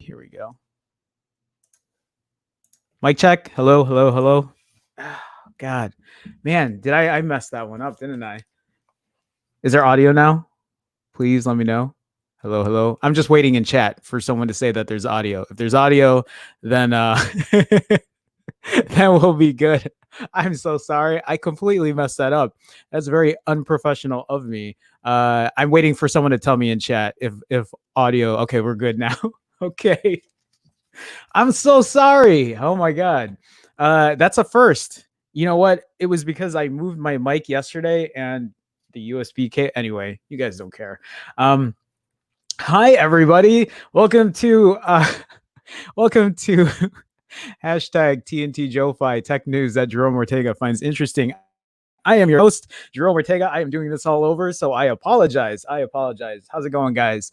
Here we go. Mic check. Hello, hello, hello. Oh, God, man, did I messed that one up, didn't I? Is there audio now? Please let me know. Hello, hello. I'm just waiting in chat for someone to say that there's audio. If there's audio, then then we'll be good. I'm so sorry. I completely messed that up. That's very unprofessional of me. I'm waiting for someone to tell me in chat if audio. Okay, we're good now. Okay. I'm so sorry. Oh my god. That's a first. You know what? It was because I moved my mic yesterday and the USB cable. Anyway, you guys don't care. Hi everybody. Welcome to hashtag TNT JoeFi Tech News that Jerome Ortega finds interesting. I am your host, Jerome Ortega. I am doing this all over, so I apologize. How's it going, guys?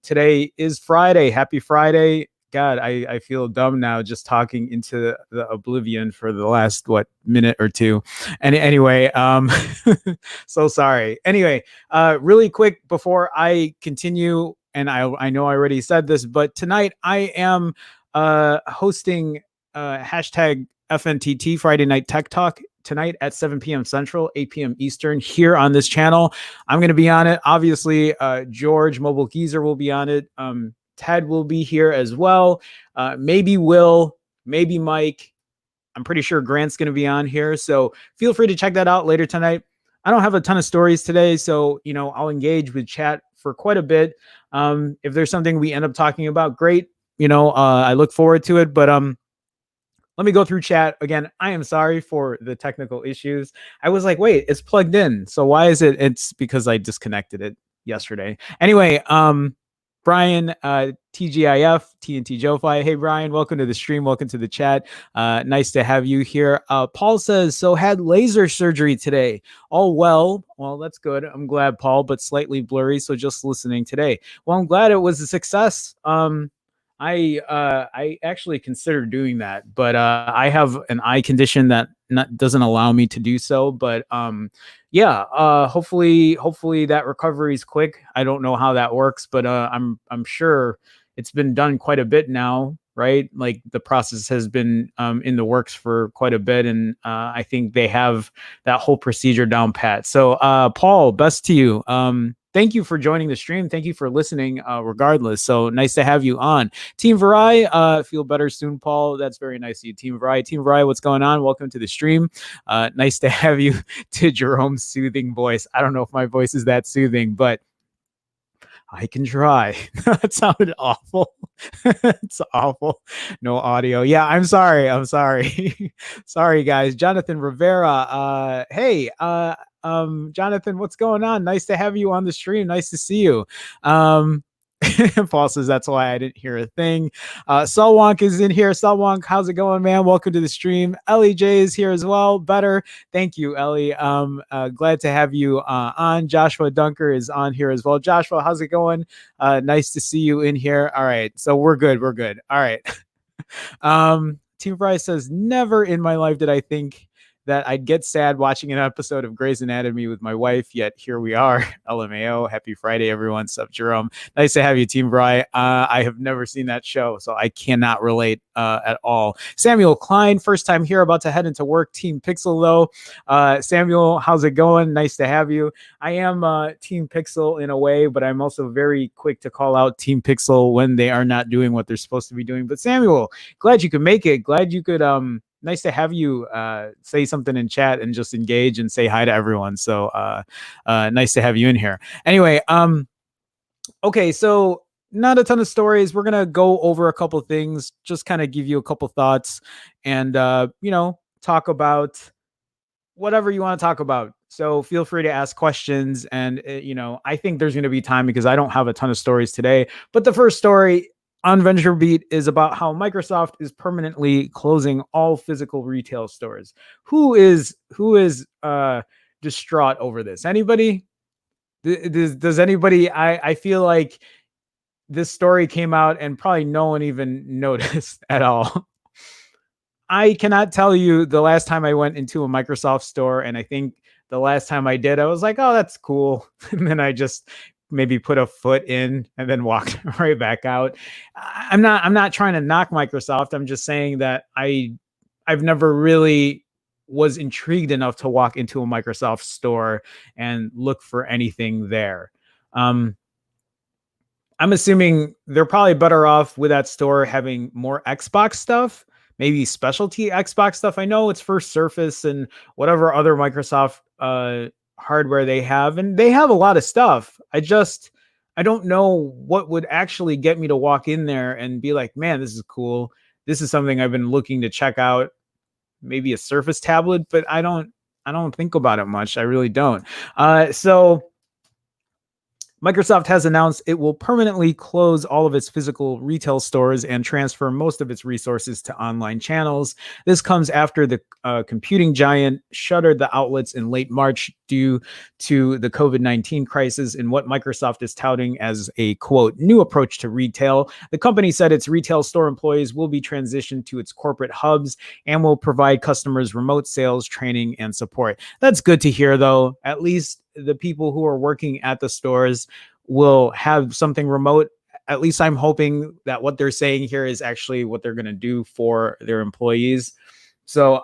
Today is Friday. Happy Friday. God, I feel dumb now just talking into the oblivion for the last, minute or two. And anyway, so sorry. Anyway, really quick before I continue, and I know I already said this, but tonight I am hosting hashtag FNTT Friday Night Tech Talk tonight at 7 p.m. Central, 8 p.m. Eastern here on this channel. I'm going to be on it. Obviously, George Mobile Geezer will be on it. Ted will be here as well. Maybe Will, maybe Mike. I'm pretty sure Grant's going to be on here. So feel free to check that out later tonight. I don't have a ton of stories today, so I'll engage with chat for quite a bit. If there's something we end up talking about, great. I look forward to it. But let me go through chat again. I am sorry for the technical issues. I was like, wait, it's plugged in. So why is it? It's because I disconnected it yesterday. Anyway, Brian, TGIF, TNT JoeFi. Hey, Brian, welcome to the stream. Welcome to the chat. Nice to have you here. Paul says, so had laser surgery today. All well. Well, that's good. I'm glad, Paul, but slightly blurry. So just listening today. Well, I'm glad it was a success. I actually considered doing that, but I have an eye condition that doesn't allow me to do so. But hopefully that recovery is quick. I don't know how that works, but I'm sure it's been done quite a bit now, right? Like the process has been in the works for quite a bit, and I think they have that whole procedure down pat. So Paul, best to you. Thank you for joining the stream. Thank you for listening, regardless. So nice to have you on. Team Varai, feel better soon, Paul. That's very nice of you, Team Varai. Team Varai, what's going on? Welcome to the stream. Nice to have you to Jerome's soothing voice. I don't know if my voice is that soothing, but I can try. That sounded awful. It's awful. No audio. Yeah, I'm sorry. Sorry, guys. Jonathan Rivera. Hey, Jonathan, what's going on? Nice to have you on the stream. Nice to see you. Paul says that's why I didn't hear a thing. Salwonk is in here. Salwonk, how's it going, man? Welcome to the stream. Ellie J is here as well. Better. Thank you, Ellie. Glad to have you on. Joshua Dunker is on here as well. Joshua, how's it going? Nice to see you in here. All right. So we're good. All right. Team Fry says, never in my life did I think that I'd get sad watching an episode of Grey's Anatomy with my wife, yet here we are. LMAO. Happy Friday, everyone. Sup, Jerome? Nice to have you, Team Bry. I have never seen that show, so I cannot relate at all. Samuel Klein, first time here, about to head into work. Team Pixel, though. Samuel, how's it going? Nice to have you. I am Team Pixel in a way, but I'm also very quick to call out Team Pixel when they are not doing what they're supposed to be doing. But Samuel, glad you could make it. Glad you could nice to have you say something in chat and just engage and say hi to everyone. So nice to have you in here. Anyway, okay, so not a ton of stories. We're gonna go over a couple things, just kind of give you a couple thoughts, and talk about whatever you want to talk about. So feel free to ask questions, and I think there's gonna be time because I don't have a ton of stories today. But the first story on VentureBeat is about how Microsoft is permanently closing all physical retail stores. Who is distraught over this? Anybody? Does anybody? I feel like this story came out and probably no one even noticed at all. I cannot tell you the last time I went into a Microsoft store, and I think the last time I did, I was like, oh, that's cool. And then I just maybe put a foot in and then walked right back out. I'm not trying to knock Microsoft. I'm just saying that I've never really was intrigued enough to walk into a Microsoft store and look for anything there. I'm assuming they're probably better off with that store having more Xbox stuff, maybe specialty Xbox stuff. I know it's for Surface and whatever other Microsoft hardware they have, and they have a lot of stuff. I don't know what would actually get me to walk in there and be like, man, this is cool. This is something I've been looking to check out. Maybe a Surface tablet, but I don't think about it much. I really don't. So Microsoft has announced it will permanently close all of its physical retail stores and transfer most of its resources to online channels. This comes after the computing giant shuttered the outlets in late March due to the COVID-19 crisis in what Microsoft is touting as a, quote, new approach to retail. The company said its retail store employees will be transitioned to its corporate hubs and will provide customers remote sales, training, and support. That's good to hear, though. At least the people who are working at the stores will have something remote. At least I'm hoping that what they're saying here is actually what they're going to do for their employees. So,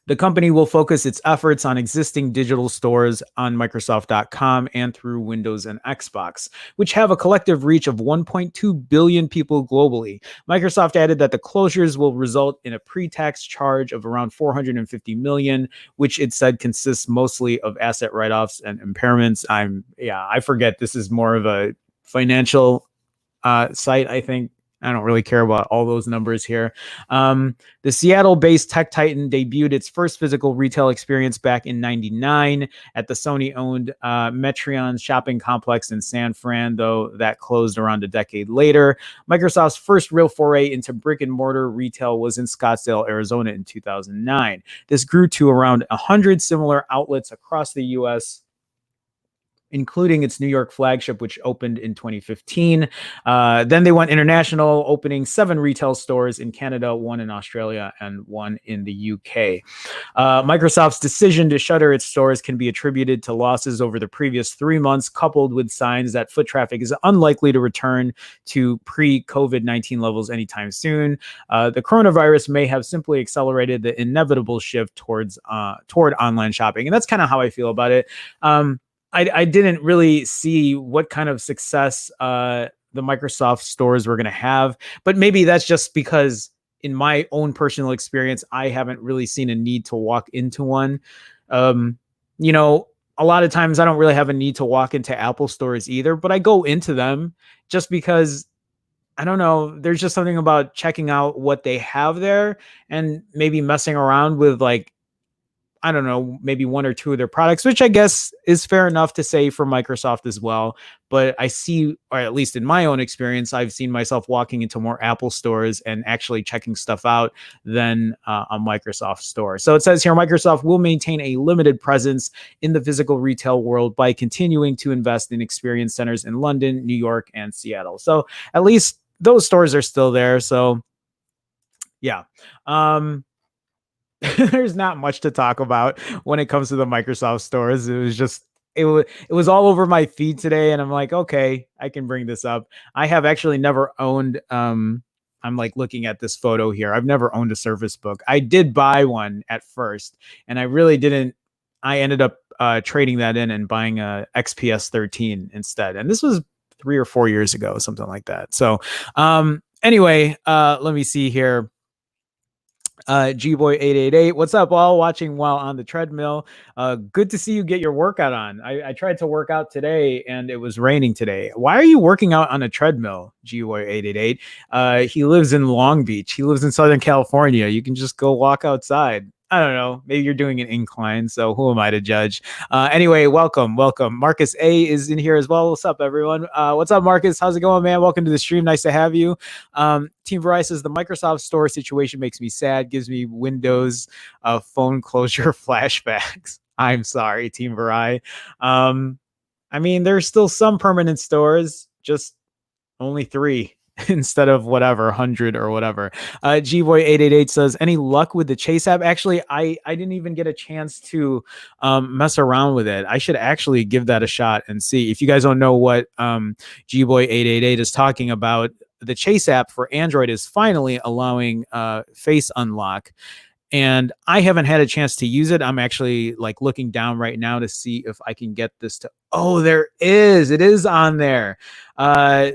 the company will focus its efforts on existing digital stores on Microsoft.com and through Windows and Xbox, which have a collective reach of 1.2 billion people globally. Microsoft added that the closures will result in a pre-tax charge of around $450 million, which it said consists mostly of asset write-offs and impairments. I forget this is more of a financial site, I think. I don't really care about all those numbers here. The Seattle-based tech titan debuted its first physical retail experience back in '99 at the Sony-owned Metreon shopping complex in San Fran, though that closed around a decade later. Microsoft's first real foray into brick-and-mortar retail was in Scottsdale, Arizona in 2009. This grew to around 100 similar outlets across the U.S., including its New York flagship, which opened in 2015. Then they went international, opening 7 retail stores in Canada, 1 in Australia, and 1 in the UK. Microsoft's decision to shutter its stores can be attributed to losses over the previous 3 months, coupled with signs that foot traffic is unlikely to return to pre-COVID-19 levels anytime soon. The coronavirus may have simply accelerated the inevitable shift toward online shopping. And that's kind of how I feel about it. I didn't really see what kind of success the Microsoft stores were going to have, but maybe that's just because in my own personal experience, I haven't really seen a need to walk into one. You know, a lot of times I don't really have a need to walk into Apple stores either, but I go into them just because I don't know. There's just something about checking out what they have there and maybe messing around with like, I don't know, maybe 1 or 2 of their products, which I guess is fair enough to say for Microsoft as well. But I see, or at least in my own experience, I've seen myself walking into more Apple stores and actually checking stuff out than a Microsoft store. So it says here, Microsoft will maintain a limited presence in the physical retail world by continuing to invest in experience centers in London, New York, and Seattle. So at least those stores are still there. So yeah. There's not much to talk about when it comes to the Microsoft stores. It was all over my feed today, and I'm like, okay, I can bring this up. I have actually never owned. I'm like looking at this photo here. I've never owned a Surface Book. I did buy one at first, and I really didn't. I ended up trading that in and buying a XPS 13 instead, and this was 3 or 4 years ago, something like that. So, anyway, let me see here. Gboy888, what's up, all? Watching while on the treadmill. Good to see you get your workout on. I tried to work out today and it was raining today. Why are you working out on a treadmill, Gboy888? He lives in Long Beach. He lives in Southern California. You can just go walk outside. I don't know. Maybe you're doing an incline, so who am I to judge? Anyway, welcome. Marcus A is in here as well. What's up, everyone? What's up, Marcus? How's it going, man? Welcome to the stream. Nice to have you. Team Verizon says the Microsoft Store situation makes me sad. Gives me Windows phone closure flashbacks. I'm sorry, Team Verizon. I mean, there's still some permanent stores, just only 3. Instead of whatever 100 or whatever. Gboy888 says, any luck with the Chase app? Actually, I didn't even get a chance to mess around with it. I should actually give that a shot and see. If you guys don't know what Gboy888 is talking about, the Chase app for Android is finally allowing face unlock. and I haven't had a chance to use it. I'm actually like looking down right now to see if I can get this to. Oh, there is. It is on there.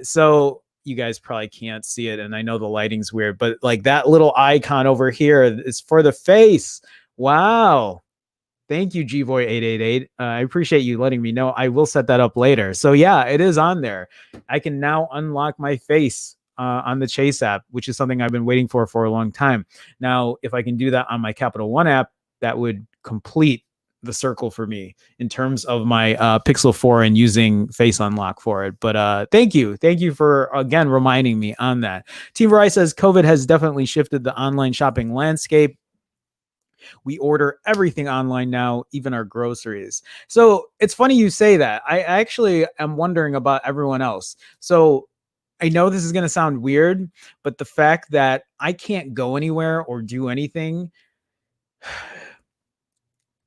So you guys probably can't see it, and I know the lighting's weird, but like that little icon over here is for the face. Wow. Thank you, Gvoy888. I appreciate you letting me know. I will set that up later. So yeah, it is on there. I can now unlock my face on the Chase app, which is something I've been waiting for a long time. Now, if I can do that on my Capital One app, that would complete the circle for me in terms of my Pixel 4 and using Face Unlock for it. But thank you for again reminding me on that. Team Verizon says COVID has definitely shifted the online shopping landscape. We order everything online now, even our groceries. So it's funny you say that. I actually am wondering about everyone else. So I know this is going to sound weird, but the fact that I can't go anywhere or do anything,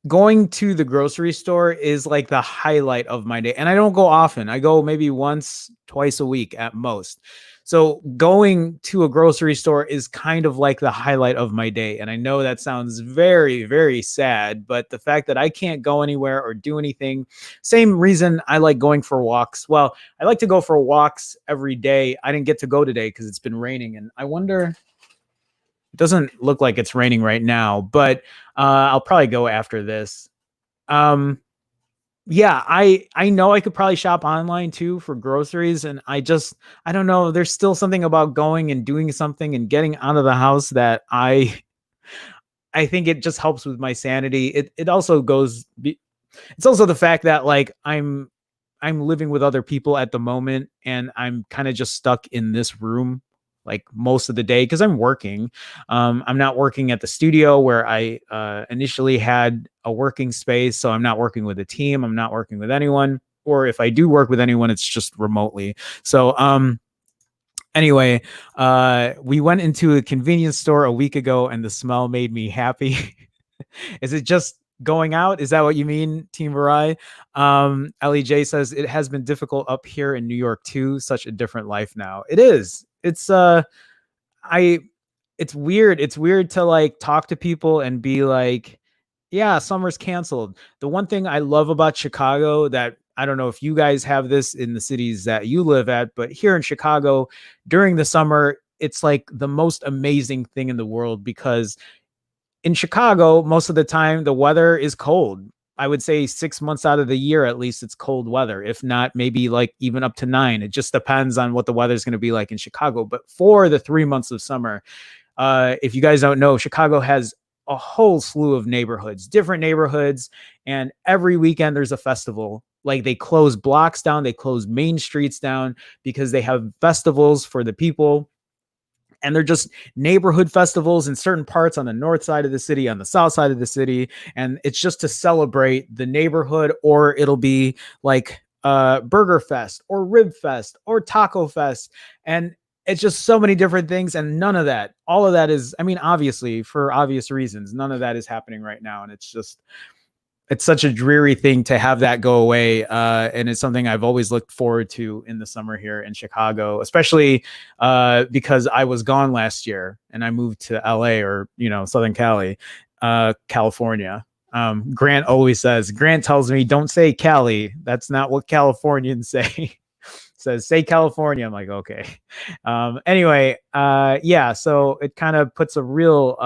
going to the grocery store is like the highlight of my day. And I don't go often. I go maybe once, twice a week at most. So going to a grocery store is kind of like the highlight of my day. And I know that sounds very, very sad, but the fact that I can't go anywhere or do anything, same reason I like going for walks. Well, I like to go for walks every day. I didn't get to go today because it's been raining. And I wonder, it doesn't look like it's raining right now, but I'll probably go after this. Yeah, I know I could probably shop online too for groceries, and I don't know. There's still something about going and doing something and getting out of the house that I think it just helps with my sanity. It also it's also the fact that like I'm living with other people at the moment, and I'm kind of just stuck in this room like most of the day because I'm working. I'm not working at the studio where I initially had a working space. So I'm not working with a team. I'm not working with anyone. Or if I do work with anyone, it's just remotely. So anyway, we went into a convenience store a week ago and the smell made me happy. Is it just going out? Is that what you mean, Team Varai? LEJ says it has been difficult up here in New York too. Such a different life now. It is. It's it's weird. It's weird to like talk to people and be like, yeah, summer's canceled. The one thing I love about Chicago that I don't know if you guys have this in the cities that you live at, but here in Chicago during the summer, it's like the most amazing thing in the world because in Chicago, most of the time the weather is cold. I would say 6 months out of the year, at least it's cold weather. If not, maybe like even up to 9. It just depends on what the weather is going to be like in Chicago. But for the 3 months of summer, if you guys don't know, Chicago has a whole slew of neighborhoods, different neighborhoods. And every weekend there's a festival. Like they close blocks down, they close main streets down because they have festivals for the people. And they're just neighborhood festivals in certain parts on the north side of the city, on the south side of the city. And it's just to celebrate the neighborhood, or it'll be like Burger Fest or Rib Fest or Taco Fest. And it's just so many different things. And none of that, all of that is, I mean, obviously for obvious reasons, none of that is happening right now. And it's such a dreary thing to have that go away. And it's something I've always looked forward to in the summer here in Chicago, especially because I was gone last year and I moved to LA or, Southern Cali, California. Grant always says, Grant tells me, don't say Cali. That's not what Californians say. Says, say California. I'm like, okay. Anyway, yeah, so it kind of puts a real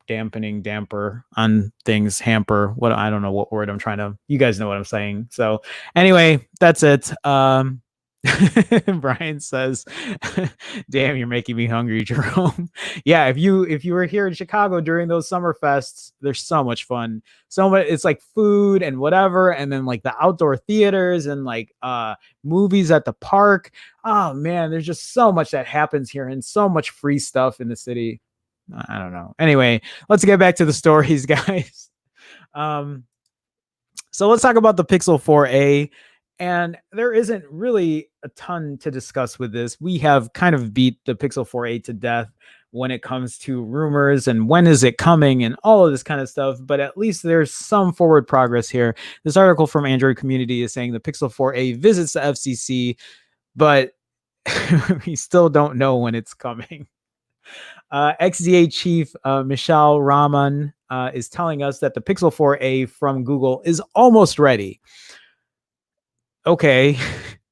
damper on things, hamper, what, I don't know what word I'm trying to, you guys know what I'm saying. So anyway, that's it. Brian says, damn, you're making me hungry, Jerome. Yeah, if you were here in Chicago during those summer fests, there's so much fun. So much, it's like food and whatever, and then like the outdoor theaters and like movies at the park. Oh man, there's just so much that happens here and so much free stuff in the city. I don't know. Anyway, let's get back to the stories, guys. So let's talk about the Pixel 4a. And there isn't really a ton to discuss with this. We have kind of beat the Pixel 4a to death when it comes to rumors and when is it coming and all of this kind of stuff. But at least there's some forward progress here. This article from Android Community is saying the Pixel 4a visits the FCC, but we still don't know when it's coming. XDA chief Michelle Rahman is telling us that the Pixel 4a from Google is almost ready. Okay,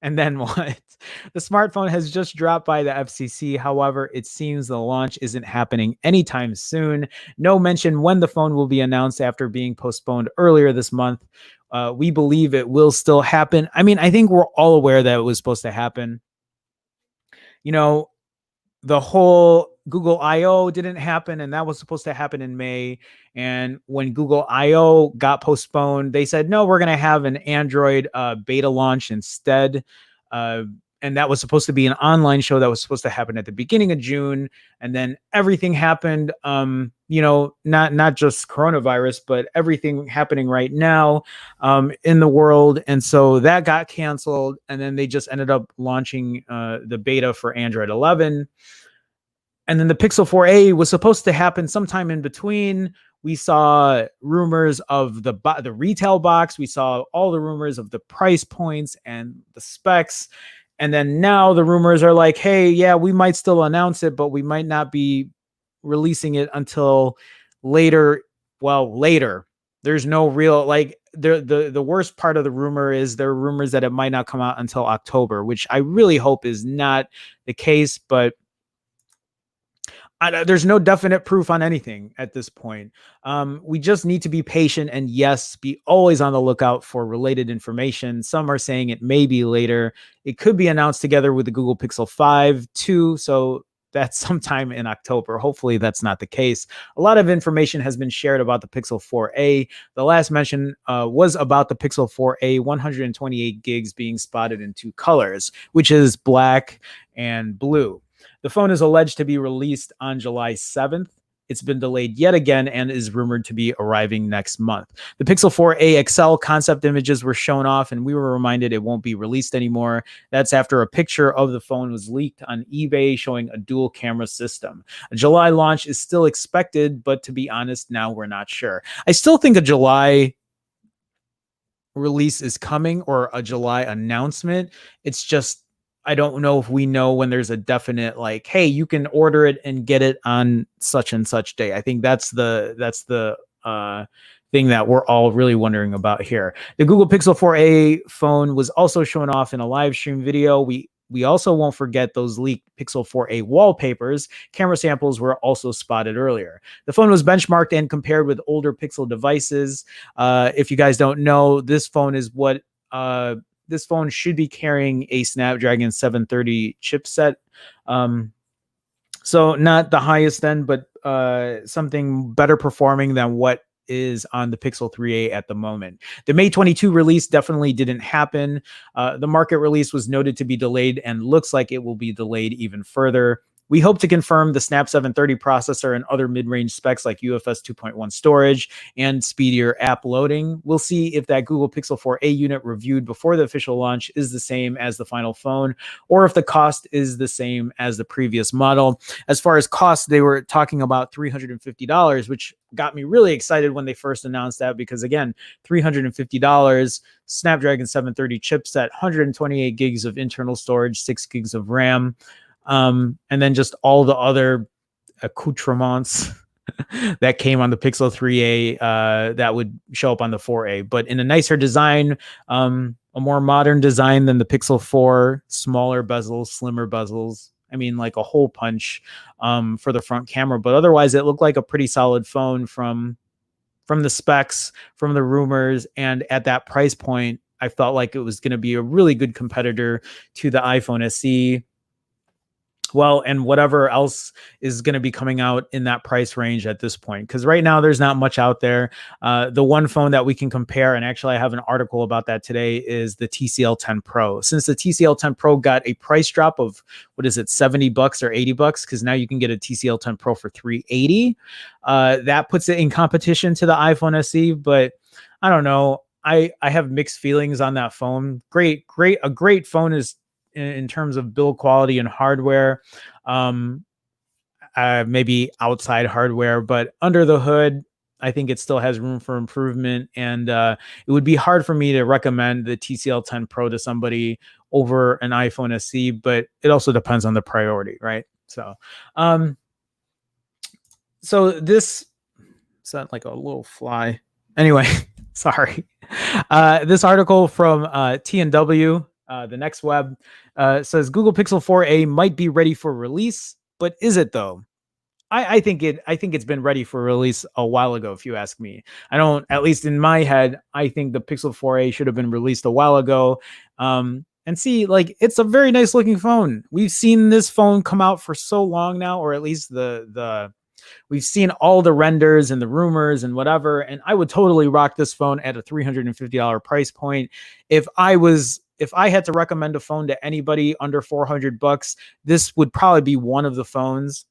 and then what? The smartphone has just dropped by the FCC. However, it seems the launch isn't happening anytime soon. No mention when the phone will be announced after being postponed earlier this month. We believe it will still happen. I mean, I think we're all aware that it was supposed to happen. You know, the whole Google I/O didn't happen, and that was supposed to happen in May. And when Google I/O got postponed, they said, no, we're going to have an Android beta launch instead. And that was supposed to be an online show that was supposed to happen at the beginning of June. And then everything happened, not just coronavirus, but everything happening right now in the world. And so that got canceled. And then they just ended up launching the beta for Android 11. And then the Pixel 4a was supposed to happen sometime in between. We saw rumors of the retail box. We saw all the rumors of the price points and the specs. And then now the rumors are like, hey, yeah, we might still announce it, but we might not be releasing it until later. Well, later. There's no real, like, the worst part of the rumor is there are rumors that it might not come out until October, which I really hope is not the case, but there's no definite proof on anything at this point. We just need to be patient and, yes, be always on the lookout for related information. Some are saying it may be later. It could be announced together with the Google Pixel 5 too. So that's sometime in October. Hopefully that's not the case. A lot of information has been shared about the Pixel 4a. The last mention was about the Pixel 4a 128 gigs being spotted in two colors, which is black and blue. The phone is alleged to be released on July 7th. It's been delayed yet again and is rumored to be arriving next month. The Pixel 4a XL concept images were shown off, and we were reminded it won't be released anymore. That's after a picture of the phone was leaked on eBay showing a dual camera system. A July launch is still expected, but to be honest, now we're not sure. I still think a July release is coming, or a July announcement. It's just, I don't know if we know when there's a definite, like, hey, you can order it and get it on such and such day. I think that's the thing that we're all really wondering about here. The Google Pixel 4a phone was also shown off in a live stream video. We also won't forget those leaked Pixel 4a wallpapers. Camera samples were also spotted earlier. The phone was benchmarked and compared with older Pixel devices. If you guys don't know, this phone is what this phone should be carrying a Snapdragon 730 chipset. So not the highest end, but something better performing than what is on the Pixel 3a at the moment. The May 22 release definitely didn't happen. The market release was noted to be delayed and looks like it will be delayed even further. We hope to confirm the Snap 730 processor and other mid-range specs like UFS 2.1 storage and speedier app loading. We'll see if that Google Pixel 4a unit reviewed before the official launch is the same as the final phone, or if the cost is the same as the previous model. As far as cost, they were talking about $350, which got me really excited when they first announced that, because again, $350, Snapdragon 730 chipset, 128 gigs of internal storage, 6 gigs of RAM. And then just all the other accoutrements that came on the Pixel 3a that would show up on the 4a, but in a nicer design, a more modern design than the Pixel 4, smaller bezels, slimmer bezels. I mean, like a hole punch for the front camera, but otherwise it looked like a pretty solid phone from the specs, from the rumors, and at that price point, I felt like it was going to be a really good competitor to the iPhone SE. Well, and whatever else is going to be coming out in that price range at this point, because right now there's not much out there. The one phone that we can compare, and actually I have an article about that today, is the TCL 10 Pro. Since the TCL 10 Pro got a price drop of, what is it, $70 or $80, because now you can get a TCL 10 Pro for $380. That puts it in competition to the iPhone SE, but I don't know. I have mixed feelings on that phone. A great phone is, in terms of build quality and hardware, maybe outside hardware, but under the hood, I think it still has room for improvement. And it would be hard for me to recommend the TCL 10 Pro to somebody over an iPhone SE, but it also depends on the priority, right? So So this sounds like a little fly. Anyway, sorry. This article from TNW, the next web, says Google Pixel 4a might be ready for release, but is it though? I think it's been ready for release a while ago, if you ask me. I don't, at least in my head, I think the Pixel 4a should have been released a while ago. And see, like, it's a very nice looking phone. We've seen this phone come out for so long now, or at least the we've seen all the renders and the rumors and whatever. And I would totally rock this phone at a $350 price point. If I had to recommend a phone to anybody under $400, this would probably be one of the phones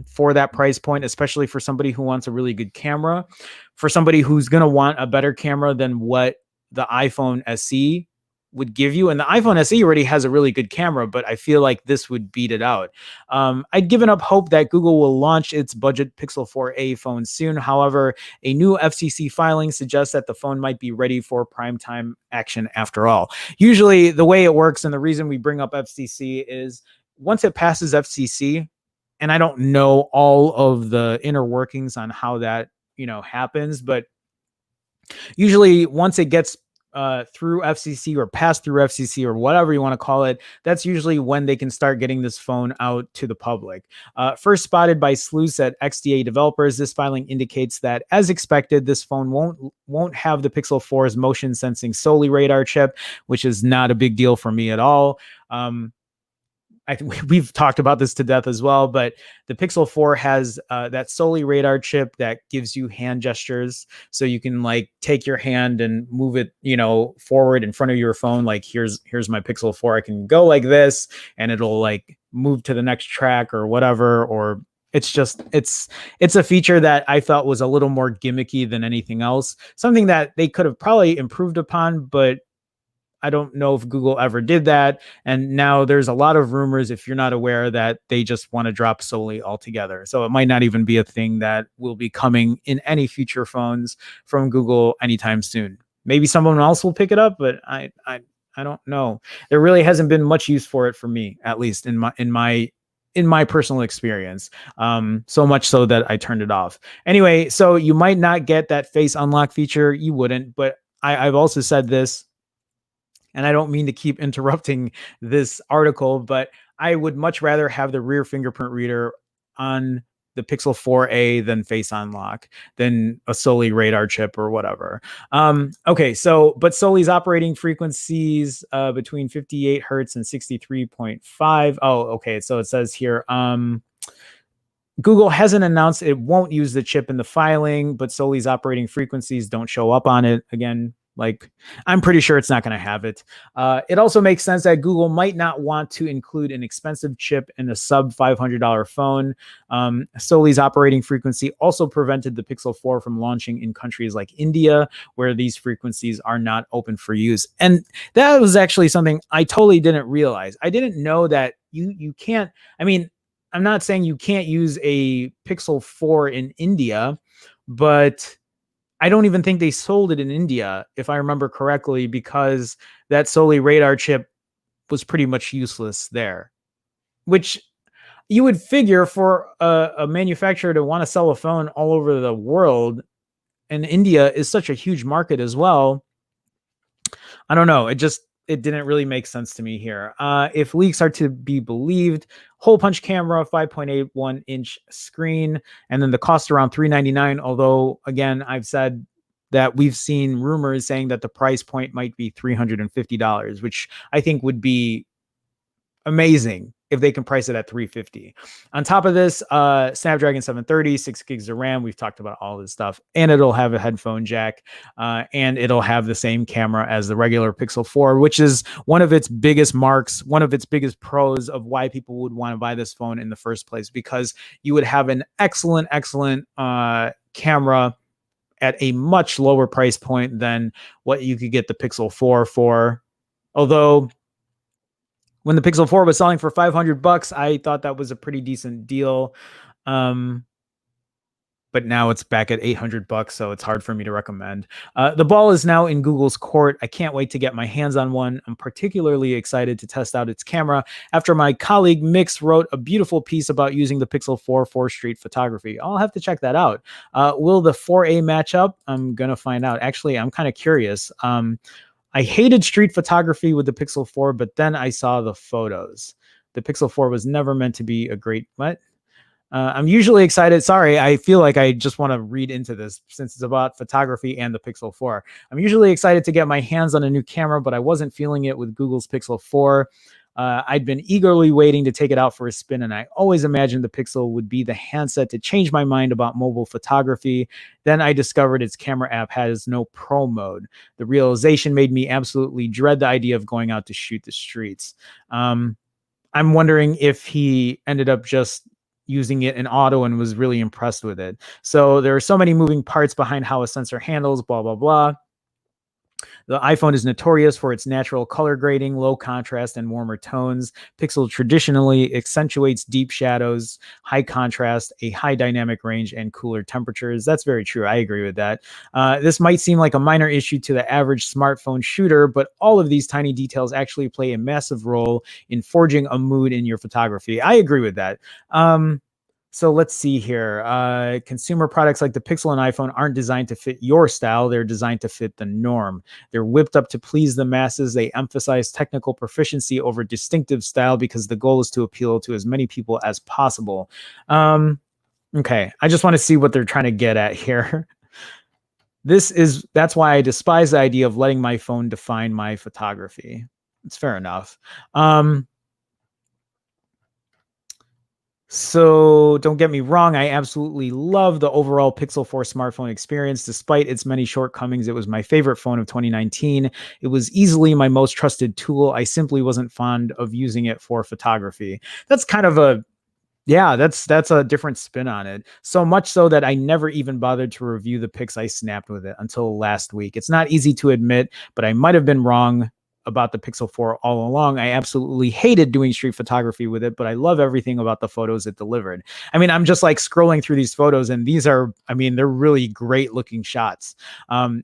for that price point, especially for somebody who wants a really good camera, for somebody who's going to want a better camera than what the iPhone SE would give you. And the iPhone SE already has a really good camera, but I feel like this would beat it out. I'd given up hope that Google will launch its budget Pixel 4a phone soon. However, a new FCC filing suggests that the phone might be ready for primetime action after all. Usually the way it works, and the reason we bring up FCC is once it passes FCC, and I don't know all of the inner workings on how that, happens, but usually once it gets through FCC or passed through FCC or whatever you want to call it, that's usually when they can start getting this phone out to the public. First spotted by sleuths at XDA developers, this filing indicates that, as expected, this phone won't have the Pixel 4's motion sensing Soli radar chip, which is not a big deal for me at all. I think we've talked about this to death as well, but the Pixel 4 has that Soli radar chip that gives you hand gestures. So you can like take your hand and move it, forward in front of your phone. Like here's my Pixel 4. I can go like this and it'll like move to the next track or whatever. Or it's a feature that I felt was a little more gimmicky than anything else. Something that they could have probably improved upon, but I don't know if Google ever did that. And now there's a lot of rumors, if you're not aware, that they just want to drop Soli altogether. So it might not even be a thing that will be coming in any future phones from Google anytime soon. Maybe someone else will pick it up, but I don't know. There really hasn't been much use for it for me, at least in my personal experience. So much so that I turned it off. Anyway, so you might not get that face unlock feature. You wouldn't, but I've also said this, and I don't mean to keep interrupting this article, but I would much rather have the rear fingerprint reader on the Pixel 4a than face unlock, than a Soli radar chip or whatever. Okay, so, but Soli's operating frequencies between 58 hertz and 63.5. Oh, okay, so it says here, Google hasn't announced it won't use the chip in the filing, but Soli's operating frequencies don't show up on it. Again, like, I'm pretty sure it's not going to have it. It also makes sense that Google might not want to include an expensive chip in a sub $500 phone. Soli's operating frequency also prevented the Pixel 4 from launching in countries like India, where these frequencies are not open for use. And that was actually something I totally didn't realize. I didn't know that you can't, I mean, I'm not saying you can't use a Pixel 4 in India, but I don't even think they sold it in India, if I remember correctly, because that Soli radar chip was pretty much useless there, which you would figure for a manufacturer to want to sell a phone all over the world, and India is such a huge market as well. I don't know. It didn't really make sense to me here. If leaks are to be believed, hole punch camera, 5.81 inch screen, and then the cost around $399. Although, again, I've said that we've seen rumors saying that the price point might be $350, which I think would be amazing if they can price it at $350. On top of this, Snapdragon 730, 6 gigs of RAM. We've talked about all this stuff, and it'll have a headphone jack, and it'll have the same camera as the regular Pixel 4, which is one of its biggest marks, one of its biggest pros of why people would want to buy this phone in the first place, because you would have an excellent camera at a much lower price point than what you could get the Pixel 4 for. Although, when the Pixel 4 was selling for $500, I thought that was a pretty decent deal. but now it's back at $800, so it's hard for me to recommend. The ball is now in Google's court. I can't wait to get my hands on one. I'm particularly excited to test out its camera after my colleague Mix wrote a beautiful piece about using the Pixel 4 for street photography. I'll have to check that out. Will the 4A match up? I'm going to find out. Actually, I'm kind of curious. I hated street photography with the Pixel 4, but then I saw the photos. The Pixel 4 was never meant to be a great, what? I'm usually excited. Sorry, I feel like I just want to read into this since it's about photography and the Pixel 4. I'm usually excited to get my hands on a new camera, but I wasn't feeling it with Google's Pixel 4. I'd been eagerly waiting to take it out for a spin, and I always imagined the Pixel would be the handset to change my mind about mobile photography. Then I discovered its camera app has no pro mode. The realization made me absolutely dread the idea of going out to shoot the streets. I'm wondering if he ended up just using it in auto and was really impressed with it. So there are so many moving parts behind how a sensor handles, blah, blah, blah. The iPhone is notorious for its natural color grading, low contrast, and warmer tones. Pixel traditionally accentuates deep shadows, high contrast, a high dynamic range, and cooler temperatures. That's very true. I agree with that. This might seem like a minor issue to the average smartphone shooter, but all of these tiny details actually play a massive role in forging a mood in your photography. I agree with that. So let's see here. Consumer products like the Pixel and iPhone aren't designed to fit your style. They're designed to fit the norm. They're whipped up to please the masses. They emphasize technical proficiency over distinctive style because the goal is to appeal to as many people as possible. Okay, I just want to see what they're trying to get at here. That's why I despise the idea of letting my phone define my photography. It's fair enough. So don't get me wrong, I absolutely love the overall Pixel 4 smartphone experience. Despite its many shortcomings, it was my favorite phone of 2019. It was easily my most trusted tool. I simply wasn't fond of using it for photography. That's kind of a that's a different spin on it. So much so that I never even bothered to review the pics I snapped with it until last week. It's not easy to admit, but I might have been wrong about the Pixel 4 all along. I absolutely hated doing street photography with it, but I love everything about the photos it delivered. I mean, I'm just like scrolling through these photos, and these are, I mean, they're really great looking shots.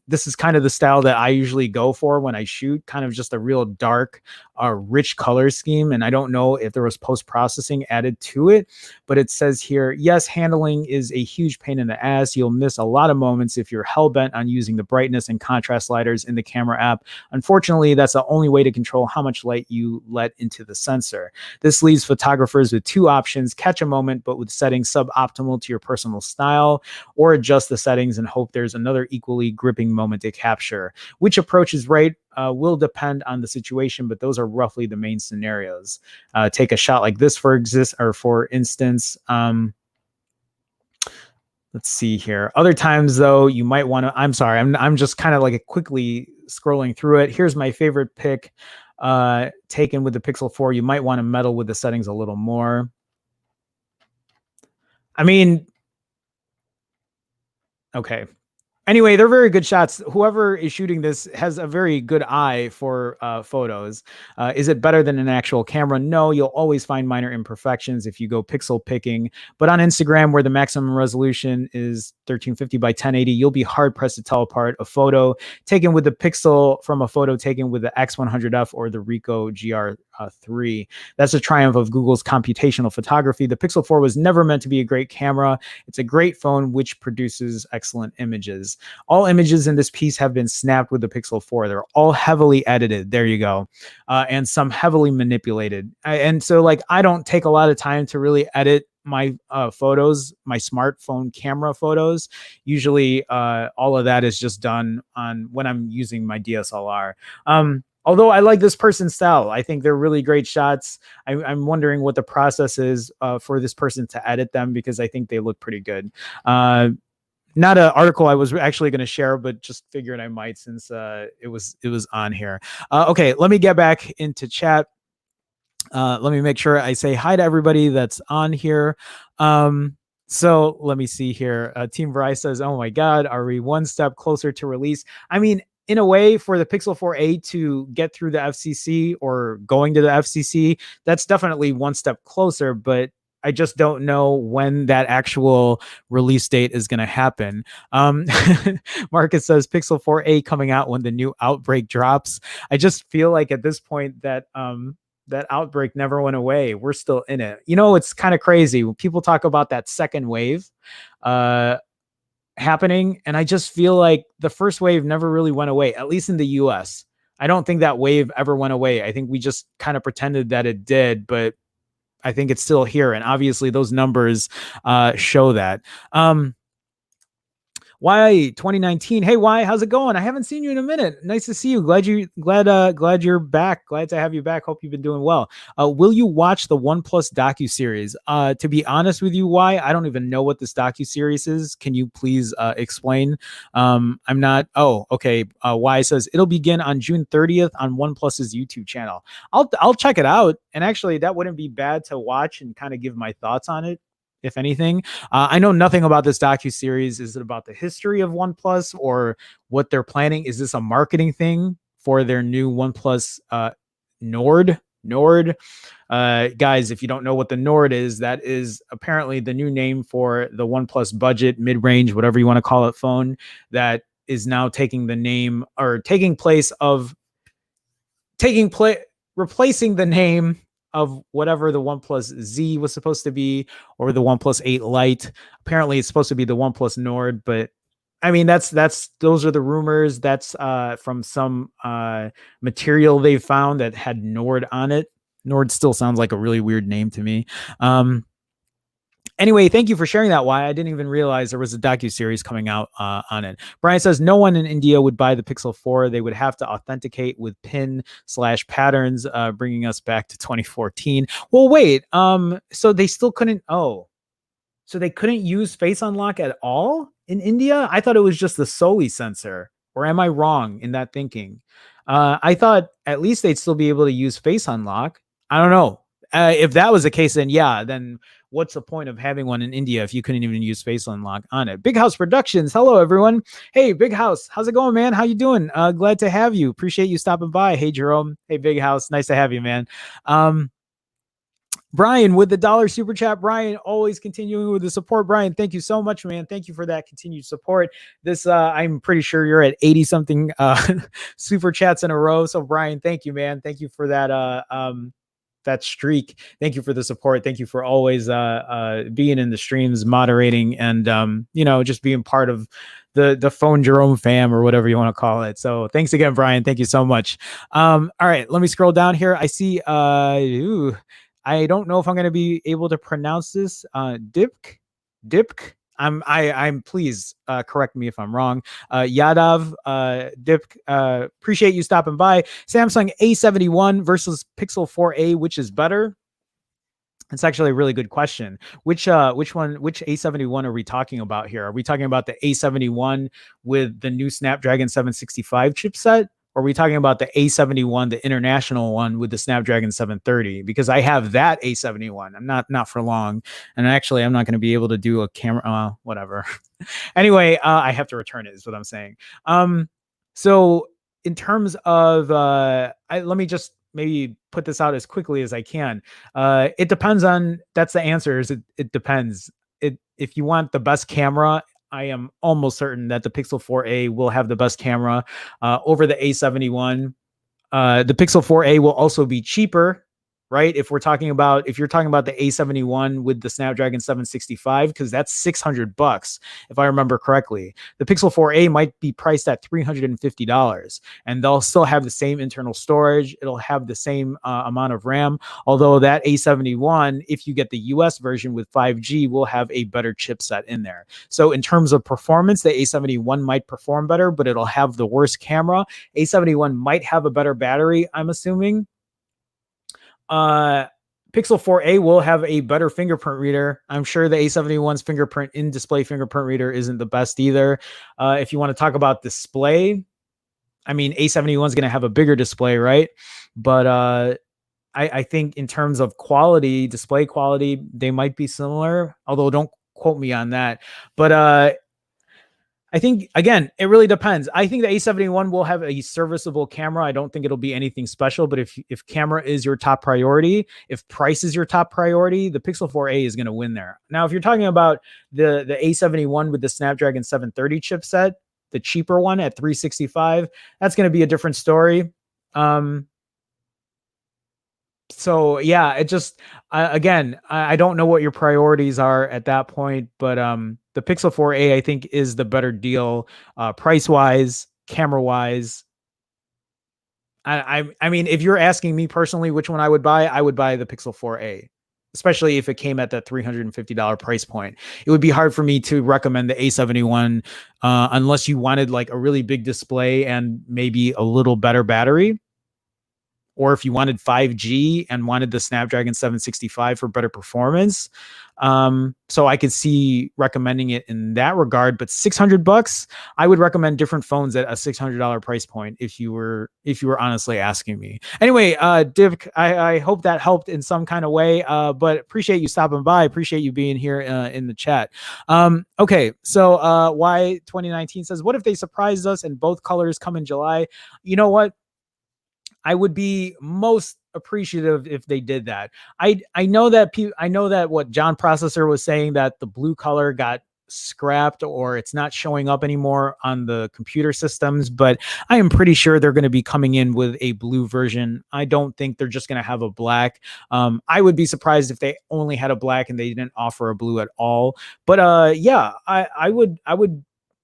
This is kind of the style that I usually go for when I shoot, kind of just a real dark, rich color scheme. And I don't know if there was post-processing added to it, but it says here, yes, handling is a huge pain in the ass. You'll miss a lot of moments if you're hell-bent on using the brightness and contrast sliders in the camera app. Unfortunately, that's the only way to control how much light you let into the sensor. This leaves photographers with two options: catch a moment, but with settings suboptimal to your personal style, or adjust the settings and hope there's another equally gripping moment to capture. Which approach is right will depend on the situation, but those are roughly the main scenarios. Take a shot like this for instance. Let's see here. Other times, though, you might want to. I'm sorry. I'm just kind of like quickly scrolling through it. Here's my favorite pic taken with the Pixel 4. You might want to meddle with the settings a little more. I mean, okay. Anyway, they're very good shots. Whoever is shooting this has a very good eye for photos. Is it better than an actual camera? No, you'll always find minor imperfections if you go pixel picking. But on Instagram, where the maximum resolution is 1350 by 1080, you'll be hard pressed to tell apart a photo taken with the Pixel from a photo taken with the X100F or the Ricoh GR3. That's a triumph of Google's computational photography. The Pixel 4 was never meant to be a great camera. It's a great phone which produces excellent images. All images in this piece have been snapped with the Pixel 4. They're all heavily edited. There you go. And some heavily manipulated. And so like, I don't take a lot of time to really edit my photos, my smartphone camera photos. Usually all of that is just done on when I'm using my DSLR. Although I like this person's style. I think they're really great shots. I'm wondering what the process is for this person to edit them, because I think they look pretty good. Not an article I was actually going to share, but just figured I might since it was on here. Okay, let me get back into chat. Let me make sure I say hi to everybody that's on here. So let me see here. Team Verizon says, oh my God, are we one step closer to release? I mean, in a way, for the Pixel 4a to get through the FCC or going to the FCC, that's definitely one step closer. But I just don't know when that actual release date is going to happen. Marcus says Pixel 4a coming out when the new Outbreak drops. I just feel like at this point that that Outbreak never went away. We're still in it. You know, it's kind of crazy when people talk about that second wave happening, and I just feel like the first wave never really went away, at least in the US. I don't think that wave ever went away. I think we just kind of pretended that it did, but I think it's still here. And obviously those numbers show that. Why 2019? Hey, why? How's it going? I haven't seen you in a minute. Nice to see you. Glad you're back. Glad to have you back. Hope you've been doing well. Will you watch the OnePlus docuseries? To be honest with you, why? I don't even know what this docuseries is. Can you please explain? I'm not. Oh, okay. Why says it'll begin on June 30th on OnePlus's YouTube channel. I'll check it out. And actually, that wouldn't be bad to watch and kind of give my thoughts on it, if anything. I know nothing about this docuseries. Is it about the history of OnePlus or what they're planning? Is this a marketing thing for their new OnePlus Nord? Guys, if you don't know what the Nord is, that is apparently the new name for the OnePlus budget, mid-range, whatever you want to call it, phone that is now taking the name or replacing the name of whatever the OnePlus Z was supposed to be, or the OnePlus 8 Lite. Apparently it's supposed to be the OnePlus Nord, but I mean, those are the rumors. That's from some material they found that had Nord on it. Nord still sounds like a really weird name to me. Anyway, thank you for sharing that. Why I didn't even realize there was a docuseries coming out on it. Brian says no one in India would buy the Pixel 4. They would have to authenticate with PIN/patterns, bringing us back to 2014. Well, wait. So they still couldn't. Oh, so they couldn't use Face Unlock at all in India? I thought it was just the Soli sensor. Or am I wrong in that thinking? I thought at least they'd still be able to use Face Unlock. I don't know. If that was the case, then yeah, then what's the point of having one in India if you couldn't even use Face Unlock on it? Big House Productions. Hello, everyone. Hey, Big House. How's it going, man? How you doing? Glad to have you. Appreciate you stopping by. Hey, Jerome. Hey, Big House. Nice to have you, man. Brian with the $1 super chat. Brian, always continuing with the support. Brian, thank you so much, man. Thank you for that continued support. This, I'm pretty sure you're at 80 something super chats in a row. So Brian, thank you, man. Thank you for that streak. Thank you for the support. Thank you for always being in the streams, moderating, and just being part of the Phone Jerome fam, or whatever you want to call it. So thanks again, Brian. Thank you so much. All right, let me scroll down here. I see I don't know if I'm going to be able to pronounce this. Dipk. I'm please correct me if I'm wrong. Yadav, Dipk, appreciate you stopping by. Samsung A71 versus Pixel 4a, which is better? It's actually a really good question. Which A71 are we talking about here? Are we talking about the A71 with the new Snapdragon 765 chipset? Or are we talking about the A71, the international one with the Snapdragon 730? Because I have that A71. I'm not for long. And actually, I'm not going to be able to do a camera, whatever. Anyway, I have to return it is what I'm saying. So in terms of, let me just maybe put this out as quickly as I can. It depends on, that's the answer, is it depends. If you want the best camera, I am almost certain that the Pixel 4a will have the best camera over the A71. The Pixel 4a will also be cheaper, right? If you're talking about the A71 with the Snapdragon 765, because that's $600, if I remember correctly. The Pixel 4a might be priced at $350, and they'll still have the same internal storage. It'll have the same amount of RAM, although that A71, if you get the US version with 5G, will have a better chipset in there. So in terms of performance, the A71 might perform better, but it'll have the worst camera. A71 might have a better battery, I'm assuming. Pixel 4a will have a better fingerprint reader. I'm sure the A71's in-display fingerprint reader isn't the best either. If you want to talk about display, I mean, A71 is going to have a bigger display, right? But I think in terms of quality, display quality, they might be similar, although don't quote me on that. But I think, again, it really depends. I think the A71 will have a serviceable camera. I don't think it'll be anything special, but if camera is your top priority, if price is your top priority, the Pixel 4a is going to win there. Now, if you're talking about the A71 with the Snapdragon 730 chipset, the cheaper one at 365, that's going to be a different story. So yeah, it just, again, I don't know what your priorities are at that point, but the Pixel 4a I think is the better deal, price wise, camera wise. I mean, if you're asking me personally which one I would buy the Pixel 4a, especially if it came at that $350 price point. It would be hard for me to recommend the A71 unless you wanted like a really big display and maybe a little better battery. Or if you wanted 5G and wanted the Snapdragon 765 for better performance. So I could see recommending it in that regard, but $600, I would recommend different phones at a $600 price point if you were honestly asking me. Anyway, Div, I hope that helped in some kind of way, but appreciate you stopping by. Appreciate you being here in the chat. Okay, so why 2019 says, what if they surprised us and both colors come in July? You know what? I would be most appreciative if they did that. I know that what John Processor was saying, that the blue color got scrapped or it's not showing up anymore on the computer systems, but I am pretty sure they're going to be coming in with a blue version. I don't think they're just going to have a black. I would be surprised if they only had a black and they didn't offer a blue at all. But yeah, I would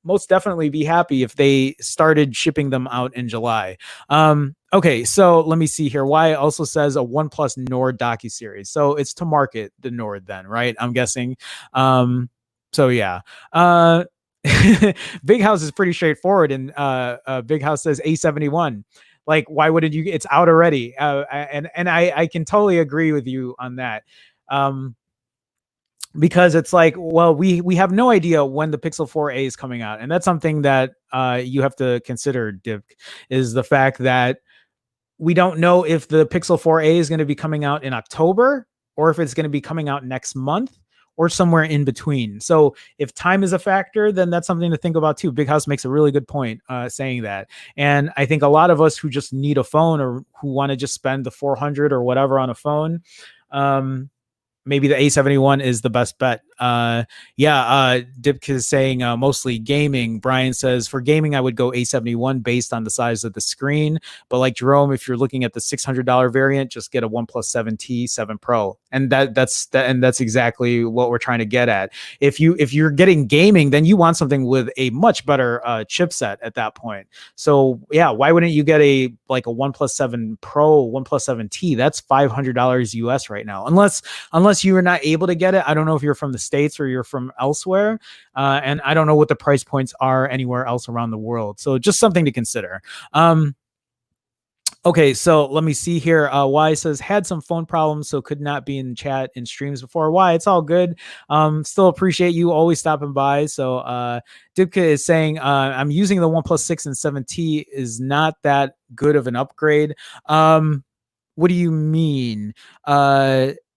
most definitely be happy if they started shipping them out in July. Okay, so let me see here. Why also says a OnePlus Nord docuseries. So it's to market the Nord then, right? I'm guessing. So yeah. Big House is pretty straightforward, and Big House says A71. Like, why wouldn't you? It's out already. And I can totally agree with you on that. Because it's like, well, we have no idea when the Pixel 4a is coming out, and that's something that you have to consider, Div, is the fact that we don't know if the Pixel 4a is going to be coming out in October or if it's going to be coming out next month or somewhere in between. So if time is a factor, then that's something to think about too. Big House makes a really good point saying that. And I think a lot of us who just need a phone or who want to just spend the $400 or whatever on a phone, maybe the A71 is the best bet. Dipk is saying mostly gaming. Brian says, for gaming, I would go A71 based on the size of the screen. But like Jerome, if you're looking at the $600 variant, just get a OnePlus 7T, 7 Pro. And that's exactly what we're trying to get at. If you're getting gaming, then you want something with a much better chipset at that point. So yeah, why wouldn't you get a OnePlus 7 Pro, OnePlus 7T? That's $500 US right now. Unless you are not able to get it. I don't know if you're from the States or you're from elsewhere. And I don't know what the price points are anywhere else around the world. So just something to consider. Okay, so let me see here. Y says, had some phone problems, so could not be in chat in streams before. Y, it's all good. Still appreciate you always stopping by. So Dipka is saying, I'm using the OnePlus 6 and 7T is not that good of an upgrade. What do you mean?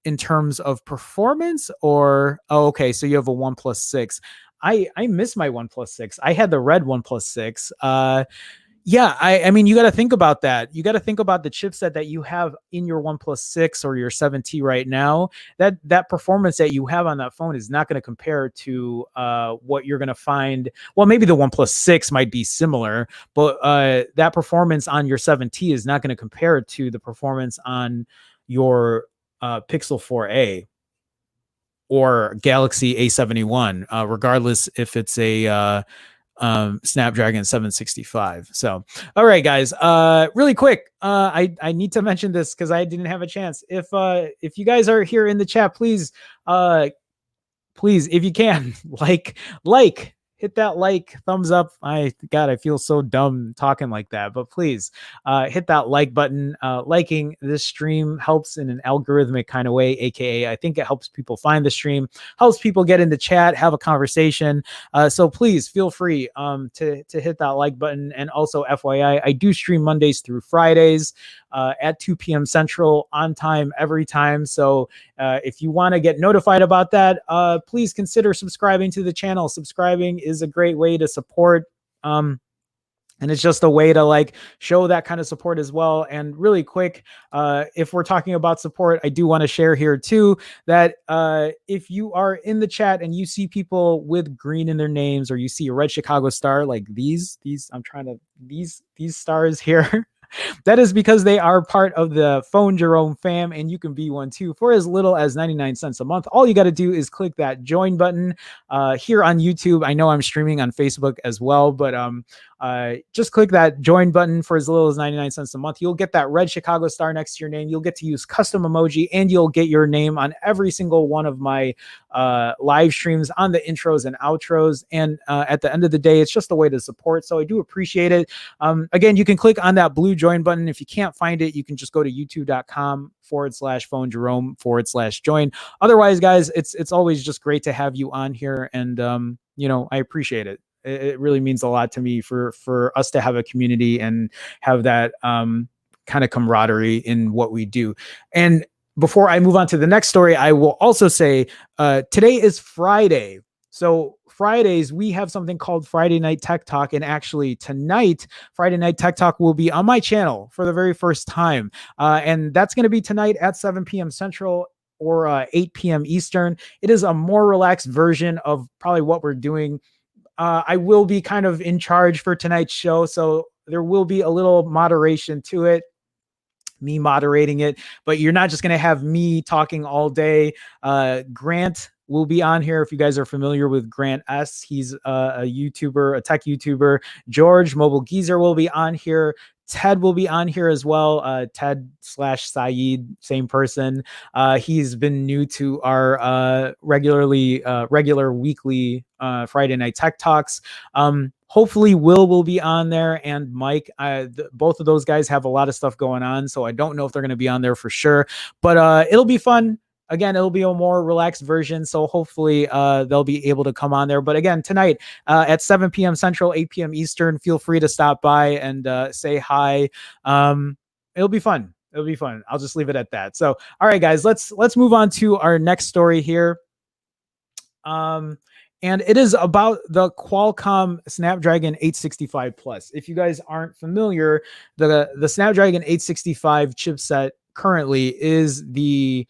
In terms of performance or, okay, so you have a OnePlus 6. I miss my OnePlus 6. I had the red OnePlus 6. Yeah, I mean, you got to think about that. You got to think about the chipset that you have in your OnePlus 6 or your 7T right now. That performance that you have on that phone is not going to compare to what you're going to find. Well, maybe the OnePlus 6 might be similar, but that performance on your 7T is not going to compare to the performance on your Pixel 4a or Galaxy A71, regardless if it's a Snapdragon 765. So, all right, guys, really quick, I need to mention this because I didn't have a chance. If you guys are here in the chat, please, if you can, hit that thumbs up. I feel so dumb talking like that, but please hit that like button. Liking this stream helps in an algorithmic kind of way, aka I think it helps people find the stream, helps people get in the chat, have a conversation. So please feel free to hit that like button. And also FYI, I do stream Mondays through Fridays. at 2 p.m. Central, on time every time. So if you want to get notified about that, please consider subscribing to the channel. Subscribing is a great way to support. And it's just a way to like show that kind of support as well. And really quick, if we're talking about support, I do want to share here too that if you are in the chat and you see people with green in their names, or you see a red Chicago star like these stars here, that is because they are part of the Phone Jerome fam, and you can be one too for as little as 99 cents a month. All you got to do is click that join button here on YouTube. I know I'm streaming on Facebook as well, but just click that join button for as little as 99 cents a month. You'll get that red Chicago star next to your name. You'll get to use custom emoji, and you'll get your name on every single one of my live streams, on the intros and outros. And at the end of the day, it's just a way to support. So I do appreciate it. Again, you can click on that blue join button. If you can't find it, you can just go to youtube.com/phone Jerome /join. Otherwise, guys, it's always just great to have you on here. And, I appreciate it. It really means a lot to me for us to have a community and have that kind of camaraderie in what we do. And before I move on to the next story, I will also say today is Friday. So Fridays, we have something called Friday Night Tech Talk. And actually tonight, Friday Night Tech Talk will be on my channel for the very first time. And that's going to be tonight at 7 p.m. Central or 8 p.m. Eastern. It is a more relaxed version of probably what we're doing. I will be kind of in charge for tonight's show, so there will be a little moderation to it, me moderating it, but you're not just going to have me talking all day. Grant will be on here. If you guys are familiar with Grant S, he's a YouTuber, a tech YouTuber. George Mobile Geezer will be on here. Ted will be on here as well. Ted/Saeed, same person. He's been new to our regular weekly Friday Night Tech Talks. Hopefully Will be on there, and Mike. Both of those guys have a lot of stuff going on, so I don't know if they're going to be on there for sure. But it'll be fun. Again, it'll be a more relaxed version, so hopefully they'll be able to come on there. But again, tonight at 7 p.m. Central, 8 p.m. Eastern, feel free to stop by and say hi. It'll be fun. It'll be fun. I'll just leave it at that. So, all right, guys, let's move on to our next story here. And it is about the Qualcomm Snapdragon 865 Plus. If you guys aren't familiar, the Snapdragon 865 chipset currently is the,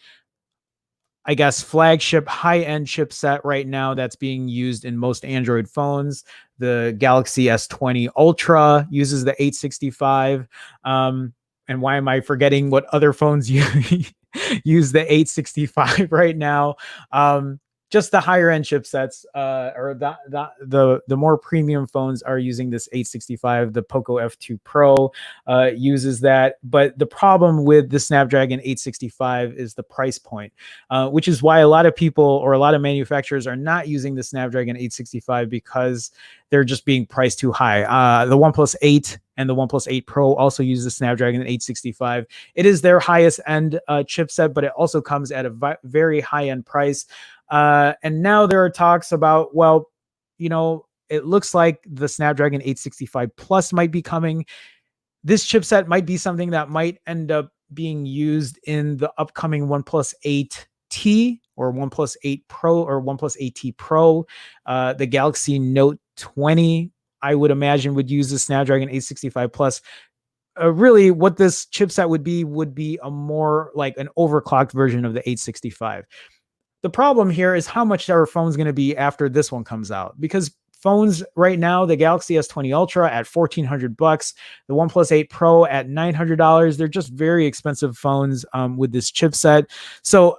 I guess, flagship high-end chipset right now that's being used in most Android phones. The Galaxy S20 Ultra uses the 865. And why am I forgetting what other phones use the 865 right now? Just the higher end chipsets, or the more premium phones are using this 865. The Poco F2 Pro uses that. But the problem with the Snapdragon 865 is the price point, which is why a lot of people or a lot of manufacturers are not using the Snapdragon 865, because they're just being priced too high. The OnePlus 8 and the OnePlus 8 Pro also use the Snapdragon 865. It is their highest end chipset, but it also comes at a very high end price. And now there are talks about, well, it looks like the Snapdragon 865 Plus might be coming. This chipset might be something that might end up being used in the upcoming OnePlus 8T or OnePlus 8 Pro or OnePlus 8T Pro. The Galaxy Note 20, I would imagine, would use the Snapdragon 865 Plus. Really, what this chipset would be a more like an overclocked version of the 865. The problem here is how much our phone's going to be after this one comes out, because phones right now, the Galaxy S20 Ultra at $1,400, the OnePlus 8 Pro at $900. They're just very expensive phones with this chipset. So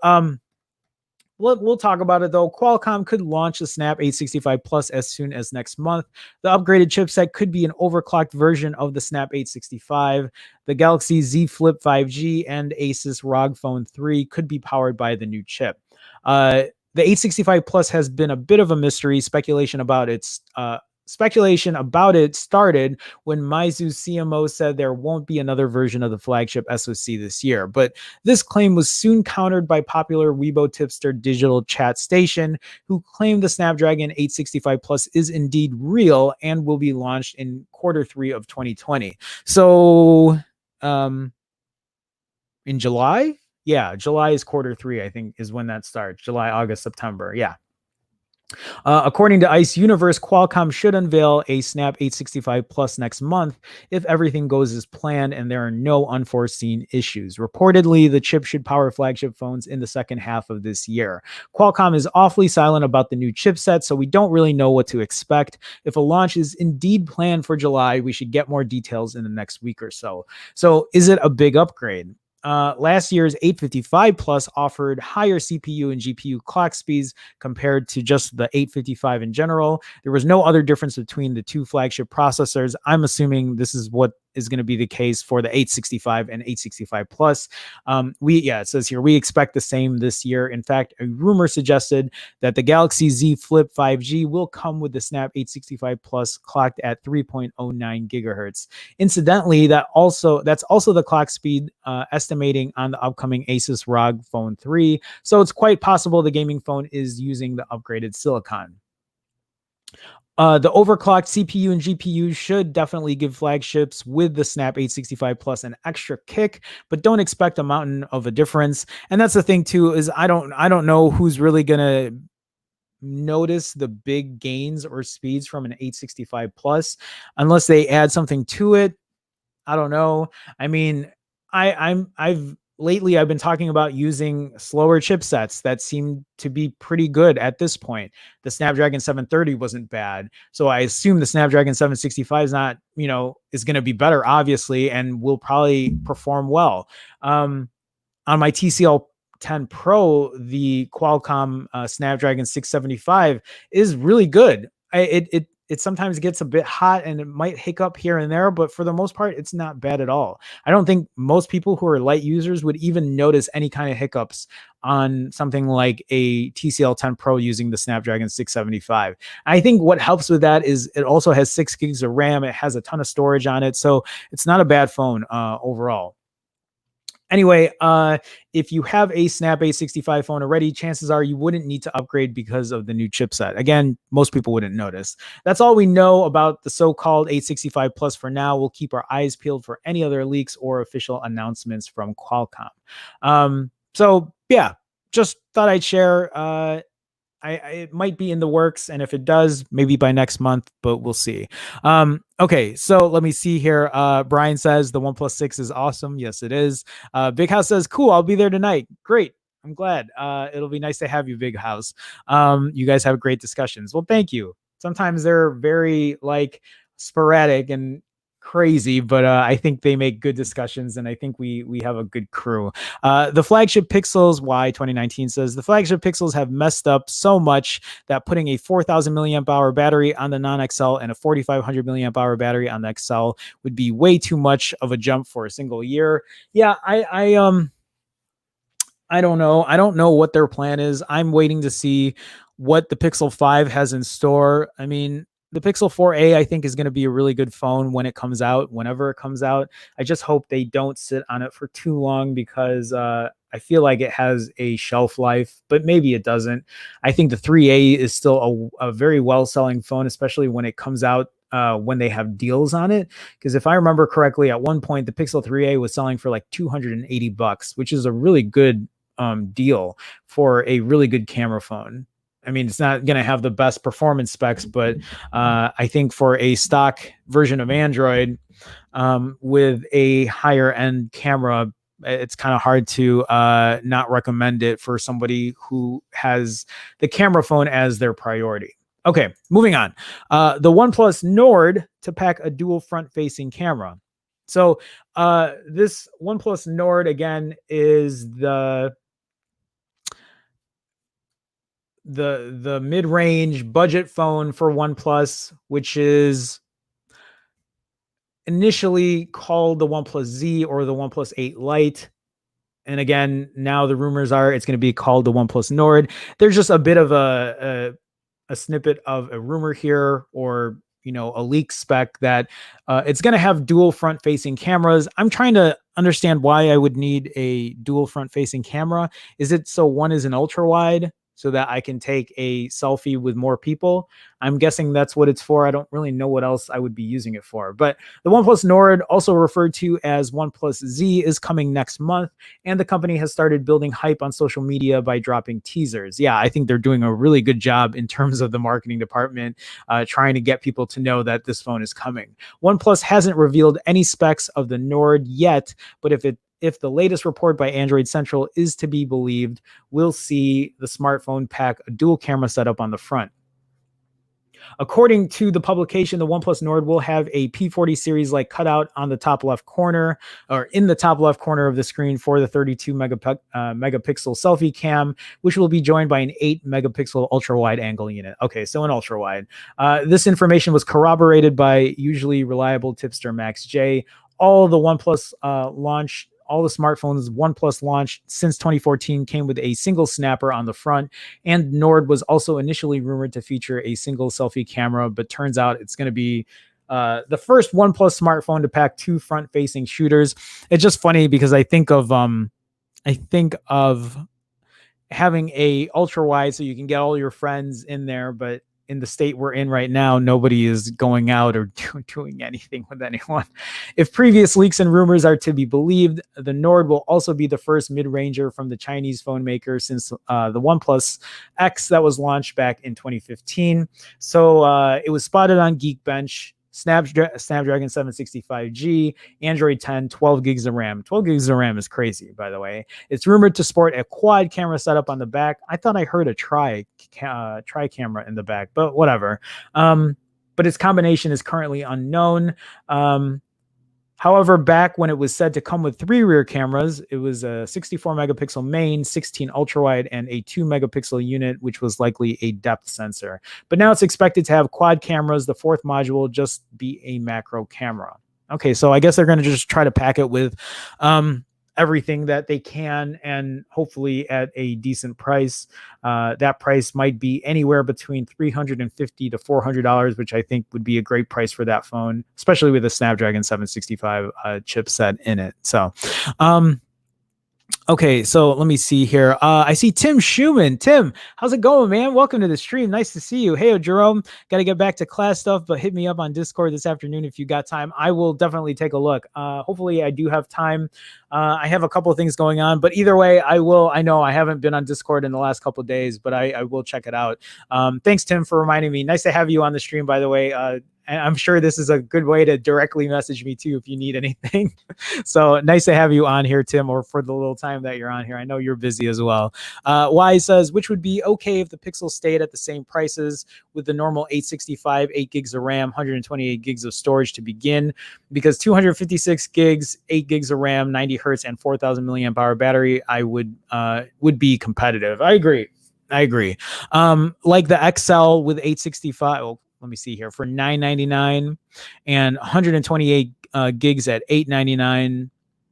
we'll talk about it though. Qualcomm could launch the Snap 865 Plus as soon as next month. The upgraded chipset could be an overclocked version of the Snap 865. The Galaxy Z Flip 5G and Asus ROG Phone 3 could be powered by the new chip. The 865 Plus has been a bit of a mystery. Speculation about it started when Meizu's CMO said there won't be another version of the flagship SoC this year. But this claim was soon countered by popular Weibo tipster Digital Chat Station, who claimed the Snapdragon 865 Plus is indeed real and will be launched in Q3 of 2020. So, in July. Yeah, July is quarter 3, I think, is when that starts. July, August, September. Yeah. According to ICE Universe, Qualcomm should unveil a Snap 865 Plus next month if everything goes as planned and there are no unforeseen issues. Reportedly, the chip should power flagship phones in the second half of this year. Qualcomm is awfully silent about the new chipset, so we don't really know what to expect. If a launch is indeed planned for July, we should get more details in the next week or so. So, is it a big upgrade? Last year's 855 Plus offered higher CPU and GPU clock speeds compared to just the 855 in general. There was no other difference between the two flagship processors. I'm assuming this is what is going to be the case for the 865 and 865 Plus. It says here, we expect the same this year. In fact, a rumor suggested that the Galaxy Z Flip 5G will come with the Snap 865 Plus clocked at 3.09 gigahertz. Incidentally, that's also the clock speed estimating on the upcoming Asus ROG Phone 3. So it's quite possible the gaming phone is using the upgraded silicon. The overclocked CPU and GPU should definitely give flagships with the Snap 865 Plus an extra kick, but don't expect a mountain of a difference. And that's the thing too, is I don't know who's really gonna notice the big gains or speeds from an 865 Plus unless they add something to it. I don't know. I mean, I've lately I've been talking about using slower chipsets that seem to be pretty good at this point. The Snapdragon 730 wasn't bad. So I assume the Snapdragon 765 is not, is going to be better, obviously, and will probably perform well. On my TCL 10 Pro, the Qualcomm Snapdragon 675 is really good. It sometimes gets a bit hot and it might hiccup here and there, but for the most part, it's not bad at all. I don't think most people who are light users would even notice any kind of hiccups on something like a TCL 10 Pro using the Snapdragon 675. I think what helps with that is it also has 6 gigs of RAM. It has a ton of storage on it. So it's not a bad phone overall. Anyway, if you have a Snap 865 phone already, chances are you wouldn't need to upgrade because of the new chipset. Again, most people wouldn't notice. That's all we know about the so-called 865 Plus for now. We'll keep our eyes peeled for any other leaks or official announcements from Qualcomm. So yeah, just thought I'd share. It might be in the works, and if it does, maybe by next month, but we'll see. Okay, so let me see here. Brian says the OnePlus 6 is awesome. Yes, it is. Big House says, cool, I'll be there tonight. Great. I'm glad. It'll be nice to have you, Big House. You guys have great discussions. Well, thank you. Sometimes they're very sporadic and crazy, but I think they make good discussions, and I think we have a good crew. The flagship Pixels, Y 2019 says, the flagship Pixels have messed up so much that putting a 4,000 milliamp hour battery on the non-XL and a 4,500 milliamp hour battery on the XL would be way too much of a jump for a single year. Yeah, I don't know. I don't know what their plan is. I'm waiting to see what the Pixel 5 has in store. I mean, the Pixel 4a, I think, is going to be a really good phone when it comes out, whenever it comes out. I just hope they don't sit on it for too long because I feel like it has a shelf life, but maybe it doesn't. I think the 3a is still a very well-selling phone, especially when it comes out when they have deals on it. Because if I remember correctly, at one point, the Pixel 3a was selling for like $280, which is a really good deal for a really good camera phone. I mean, it's not going to have the best performance specs, but I think for a stock version of Android with a higher end camera, it's kind of hard to not recommend it for somebody who has the camera phone as their priority. Okay, moving on. The OnePlus Nord to pack a dual front facing camera. So this OnePlus Nord, again, is the mid-range budget phone for OnePlus, which is initially called the OnePlus Z or the OnePlus 8 Lite. And again, now the rumors are it's going to be called the OnePlus Nord. There's just a bit of a snippet of a rumor here, or a leak spec that it's going to have dual front-facing cameras. I'm trying to understand why I would need a dual front-facing camera. Is it so one is an ultra wide so that I can take a selfie with more people. I'm guessing that's what it's for. I don't really know what else I would be using it for. But the OnePlus Nord, also referred to as OnePlus Z, is coming next month, and the company has started building hype on social media by dropping teasers. Yeah, I think they're doing a really good job in terms of the marketing department, trying to get people to know that this phone is coming. OnePlus hasn't revealed any specs of the Nord yet, but if the latest report by Android Central is to be believed, we'll see the smartphone pack a dual camera setup on the front. According to the publication, the OnePlus Nord will have a P40 series like cutout on the top left corner, or in the top left corner of the screen, for the 32 megapixel selfie cam, which will be joined by an 8 megapixel ultra wide angle unit. Okay, so an ultra wide. This information was corroborated by usually reliable tipster Max J. All the smartphones OnePlus launched since 2014 came with a single snapper on the front, and Nord was also initially rumored to feature a single selfie camera, but turns out it's going to be the first OnePlus smartphone to pack two front-facing shooters. It's just funny because I think of having a ultra wide so you can get all your friends in there, but in the state we're in right now, nobody is going out or doing anything with anyone. If previous leaks and rumors are to be believed, the Nord will also be the first mid-ranger from the Chinese phone maker since the OnePlus X that was launched back in 2015. So it was spotted on Geekbench. Snapdragon 765G, Android 10, 12 gigs of RAM. 12 gigs of RAM is crazy, by the way. It's rumored to sport a quad camera setup on the back. I thought I heard a tri camera in the back, but whatever. But its combination is currently unknown. However, back when it was said to come with 3 rear cameras, it was a 64 megapixel main, 16 ultra wide, and a 2 megapixel unit, which was likely a depth sensor. But now it's expected to have quad cameras. The 4th module will just be a macro camera. Okay, so I guess they're going to just try to pack it with everything that they can, and hopefully at a decent price. That price might be anywhere between $350 to $400, which I think would be a great price for that phone, especially with a Snapdragon 765 chipset in it. So, okay, so let me see here. I see Tim Schumann. Tim, how's it going, man? Welcome to the stream. Nice to see you. Hey, Jerome, got to get back to class stuff, but hit me up on Discord this afternoon if you got time. I will definitely take a look. Hopefully I do have time. I have a couple of things going on, but either way, I know I haven't been on Discord in the last couple of days, but I will check it out. Thanks, Tim, for reminding me. Nice to have you on the stream, by the way. And I'm sure this is a good way to directly message me too if you need anything. So nice to have you on here, Tim, or for the little time that you're on here. I know you're busy as well. Y says, which would be okay if the Pixel stayed at the same prices with the normal 865, 8 gigs of RAM, 128 gigs of storage to begin, because 256 gigs, 8 gigs of RAM, 90 hertz, and 4,000 milliamp hour battery, I would be competitive. I agree. Like the XL with 865. Oh, let me see here, for $999 and 128 gigs at $899,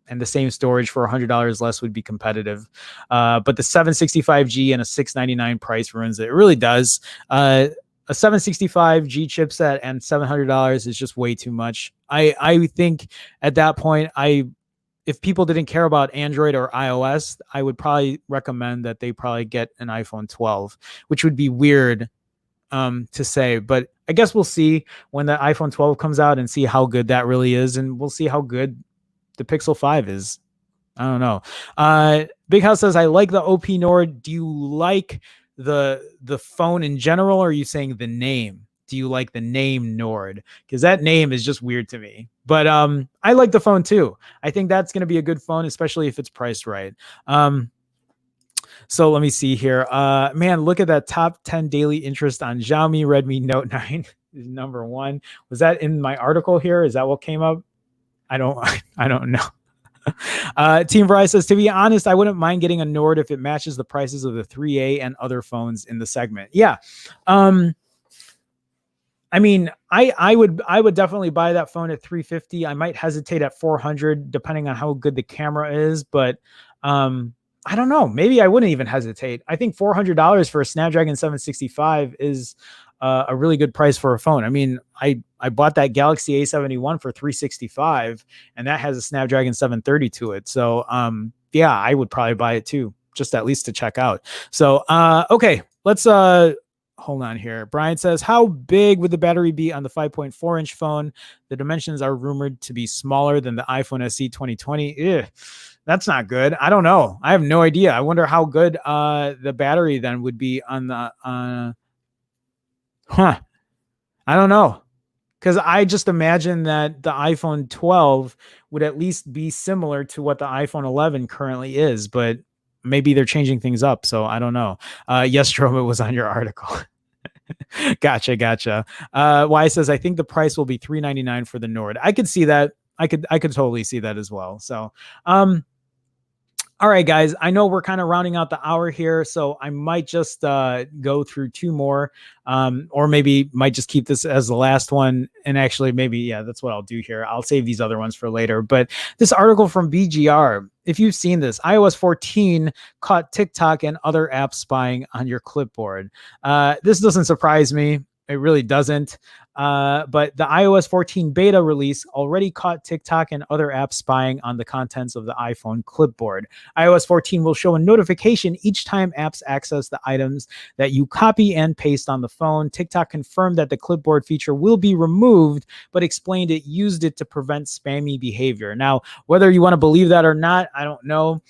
and the same storage for $100 less would be competitive. But the 765G and a $699 price ruins it. It really does. A 765G chipset and $700 is just way too much. I think at that point, if people didn't care about Android or iOS, I would probably recommend that they probably get an iPhone 12, which would be weird to say, but I guess we'll see when the iPhone 12 comes out and see how good that really is, and we'll see how good the Pixel 5 is. I don't know. Big House says, I like the OP Nord. Do you like the phone in general, or are you saying the name? Do you like the name Nord? Because that name is just weird to me. But I like the phone too. I think that's going to be a good phone, especially if it's priced right. So let me see here. Man, look at that top 10 daily interest on Xiaomi Redmi Note 9 is number 1. Was that in my article here? Is that what came up? I don't know. Team Verizon says, to be honest, I wouldn't mind getting a Nord if it matches the prices of the 3A and other phones in the segment. Yeah. I mean, I would definitely buy that phone at $350. I might hesitate at $400 depending on how good the camera is, but I don't know. Maybe I wouldn't even hesitate. I think $400 for a Snapdragon 765 is a really good price for a phone. I mean, I bought that Galaxy A71 for $365, and that has a Snapdragon 730 to it. So yeah, I would probably buy it too. just at least to check out. So, okay, let's hold on here. Brian says, how big would the battery be on the 5.4-inch phone? The dimensions are rumored to be smaller than the iPhone SE 2020. Ew, that's not good. I don't know. I have no idea. I wonder how good the battery then would be on the I don't know. Because I just imagine that the iPhone 12 would at least be similar to what the iPhone 11 currently is, but maybe they're changing things up. So I don't know. Yes, Jerome, it was on your article. Gotcha. Y says, I think the price will be $399 for the Nord. I could see that. I could totally see that as well. So, all right, guys, I know we're kind of rounding out the hour here, so I might just go through two more, or maybe might just keep this as the last one. And actually, maybe, yeah, that's what I'll do here. I'll save these other ones for later. But this article from BGR, if you've seen this, iOS 14 caught TikTok and other apps spying on your clipboard. This doesn't surprise me. It really doesn't. But the iOS 14 beta release already caught TikTok and other apps spying on the contents of the iPhone clipboard. iOS 14 will show a notification each time apps access the items that you copy and paste on the phone. TikTok confirmed that the clipboard feature will be removed, but explained it used it to prevent spammy behavior. Now, whether you want to believe that or not, I don't know.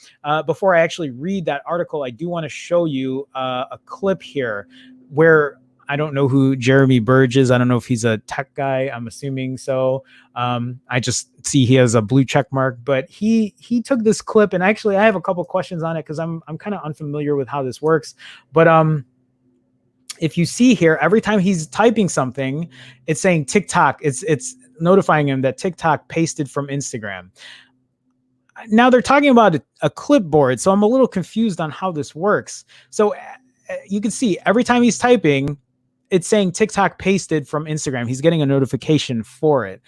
Before I actually read that article, I do want to show you a clip here where I don't know who Jeremy Burge is. I don't know if he's a tech guy. I'm assuming so. I just see he has a blue check mark, but he took this clip, and actually I have a couple questions on it because I'm kind of unfamiliar with how this works. But if you see here, every time he's typing something, it's saying TikTok. It's notifying him that TikTok pasted from Instagram. Now they're talking about a clipboard, so I'm a little confused on how this works. So you can see every time he's typing, it's saying TikTok pasted from Instagram. He's getting a notification for it.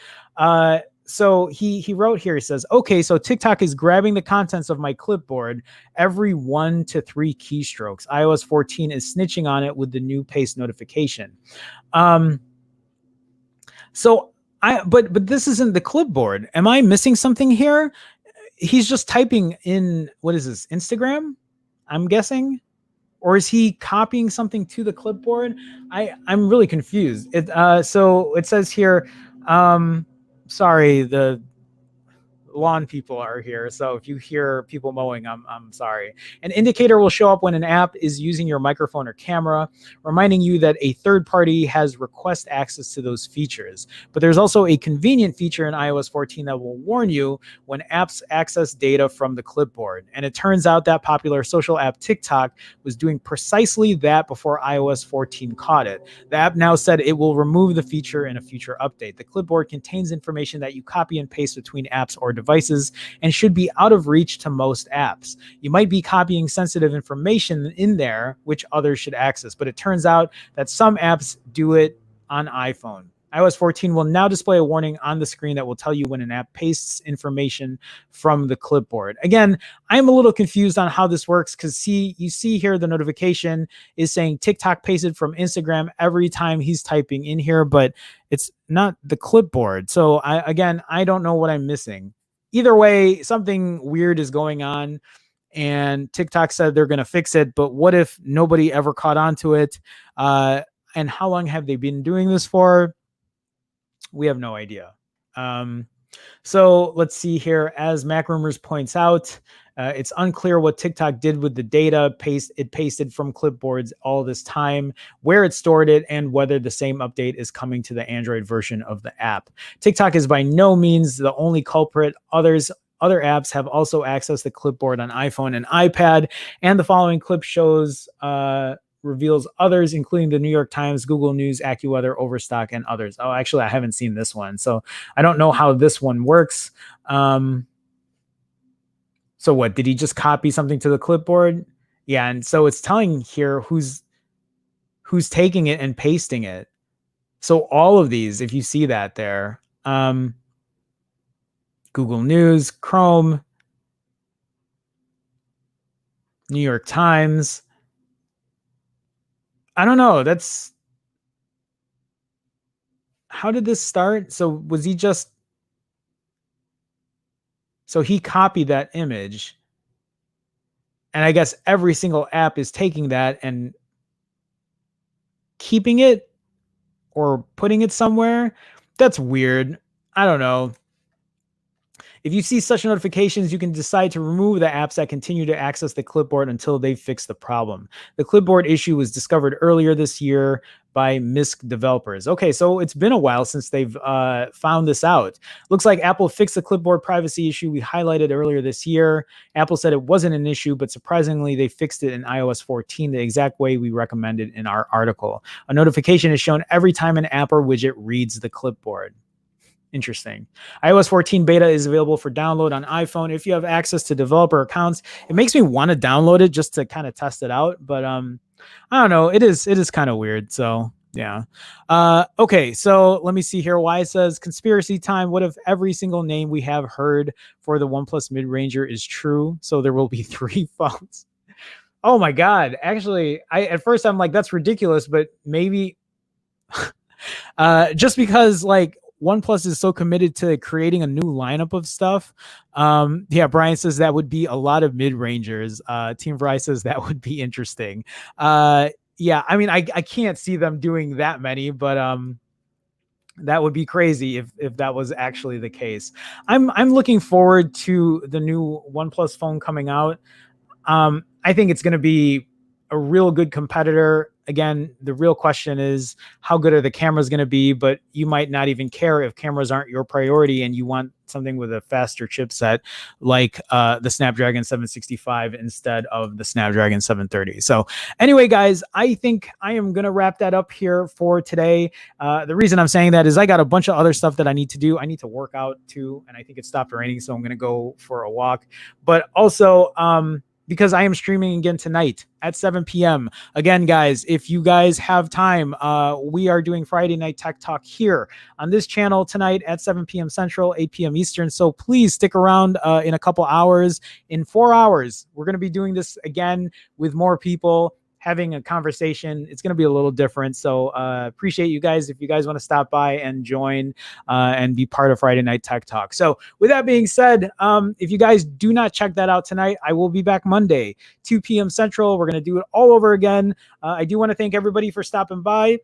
So he wrote here, he says, okay, so TikTok is grabbing the contents of my clipboard every 1 to 3 keystrokes. iOS 14 is snitching on it with the new paste notification. But this isn't the clipboard. Am I missing something here? He's just typing in, what is this, Instagram? I'm guessing. Or is he copying something to the clipboard? I'm really confused. So it says here, sorry, the lawn people are here. So if you hear people mowing, I'm sorry. An indicator will show up when an app is using your microphone or camera, reminding you that a third party has request access to those features. But there's also a convenient feature in iOS 14 that will warn you when apps access data from the clipboard. And it turns out that popular social app TikTok was doing precisely that before iOS 14 caught it. The app now said it will remove the feature in a future update. The clipboard contains information that you copy and paste between apps or devices and should be out of reach to most apps. You might be copying sensitive information in there, which others should access, but it turns out that some apps do it on iPhone. iOS 14 will now display a warning on the screen that will tell you when an app pastes information from the clipboard. Again, I'm a little confused on how this works because you see here the notification is saying TikTok pasted from Instagram every time he's typing in here, but it's not the clipboard. So I don't know what I'm missing. Either way, something weird is going on, and TikTok said they're going to fix it, but what if nobody ever caught on to it? And how long have they been doing this for? We have no idea. So let's see here. As Mac Rumors points out, it's unclear what TikTok did with the data it pasted from clipboards all this time, where it stored it, and whether the same update is coming to the Android version of the app. TikTok is by no means the only culprit. Other apps have also accessed the clipboard on iPhone and iPad, and the following clip reveals others, including the New York Times, Google News, AccuWeather, Overstock, and others. Oh, actually, I haven't seen this one, so I don't know how this one works. So what, did he just copy something to the clipboard? Yeah, and so it's telling here who's taking it and pasting it. So all of these, if you see that there, Google News, Chrome, New York Times. I don't know. How did this start? So was he just, so he copied that image And I guess every single app is taking that and keeping it or putting it somewhere. That's weird. I don't know. If you see such notifications, you can decide to remove the apps that continue to access the clipboard until they fix the problem. The clipboard issue was discovered earlier this year by MISC developers. Okay, so it's been a while since they've found this out. Looks like Apple fixed the clipboard privacy issue we highlighted earlier this year. Apple said it wasn't an issue, but surprisingly, they fixed it in iOS 14 the exact way we recommended in our article. A notification is shown every time an app or widget reads the clipboard. Interesting. iOS 14 beta is available for download on iPhone. If you have access to developer accounts, it makes me want to download it just to kind of test it out. But I don't know. It is kind of weird. So yeah. Okay. So let me see here. Why it says conspiracy time. What if every single name we have heard for the OnePlus mid-ranger is true? So there will be 3 phones. Oh my God. Actually, at first I'm like, that's ridiculous, but maybe just because like OnePlus is so committed to creating a new lineup of stuff. Yeah, Brian says that would be a lot of mid-rangers. Team Fry says that would be interesting. Yeah, I mean, I can't see them doing that many, but that would be crazy if that was actually the case. I'm looking forward to the new OnePlus phone coming out. I think it's going to be a real good competitor. Again, the real question is how good are the cameras going to be, but you might not even care if cameras aren't your priority and you want something with a faster chipset like the Snapdragon 765 instead of the Snapdragon 730. So anyway, guys, I think I am going to wrap that up here for today. The reason I'm saying that is I got a bunch of other stuff that I need to do. I need to work out too, and I think it stopped raining, so I'm going to go for a walk. But also, because I am streaming again tonight at 7 p.m. Again, guys, if you guys have time, we are doing Friday Night Tech Talk here on this channel tonight at 7 p.m. Central, 8 p.m. Eastern. So please stick around in a couple hours. In 4 hours, we're going to be doing this again with more people, having a conversation. It's going to be a little different. So appreciate you guys if you guys want to stop by and join and be part of Friday Night Tech Talk. So with that being said, if you guys do not check that out tonight, I will be back Monday, 2 p.m. Central. We're going to do it all over again. I do want to thank everybody for stopping by.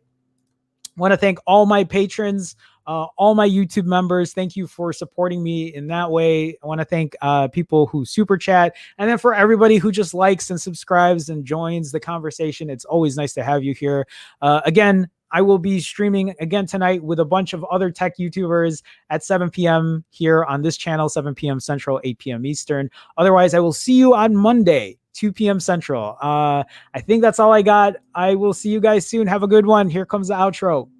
Want to thank all my patrons, all my YouTube members. Thank you for supporting me in that way. I want to thank people who super chat, and then for everybody who just likes and subscribes and joins the conversation. It's always nice to have you here. Again, I will be streaming again tonight with a bunch of other tech YouTubers at 7 p.m. here on this channel, 7 p.m. Central, 8 p.m. Eastern. Otherwise, I will see you on Monday, 2 p.m. Central. I think that's all I got. I will see you guys soon. Have a good one. Here comes the outro.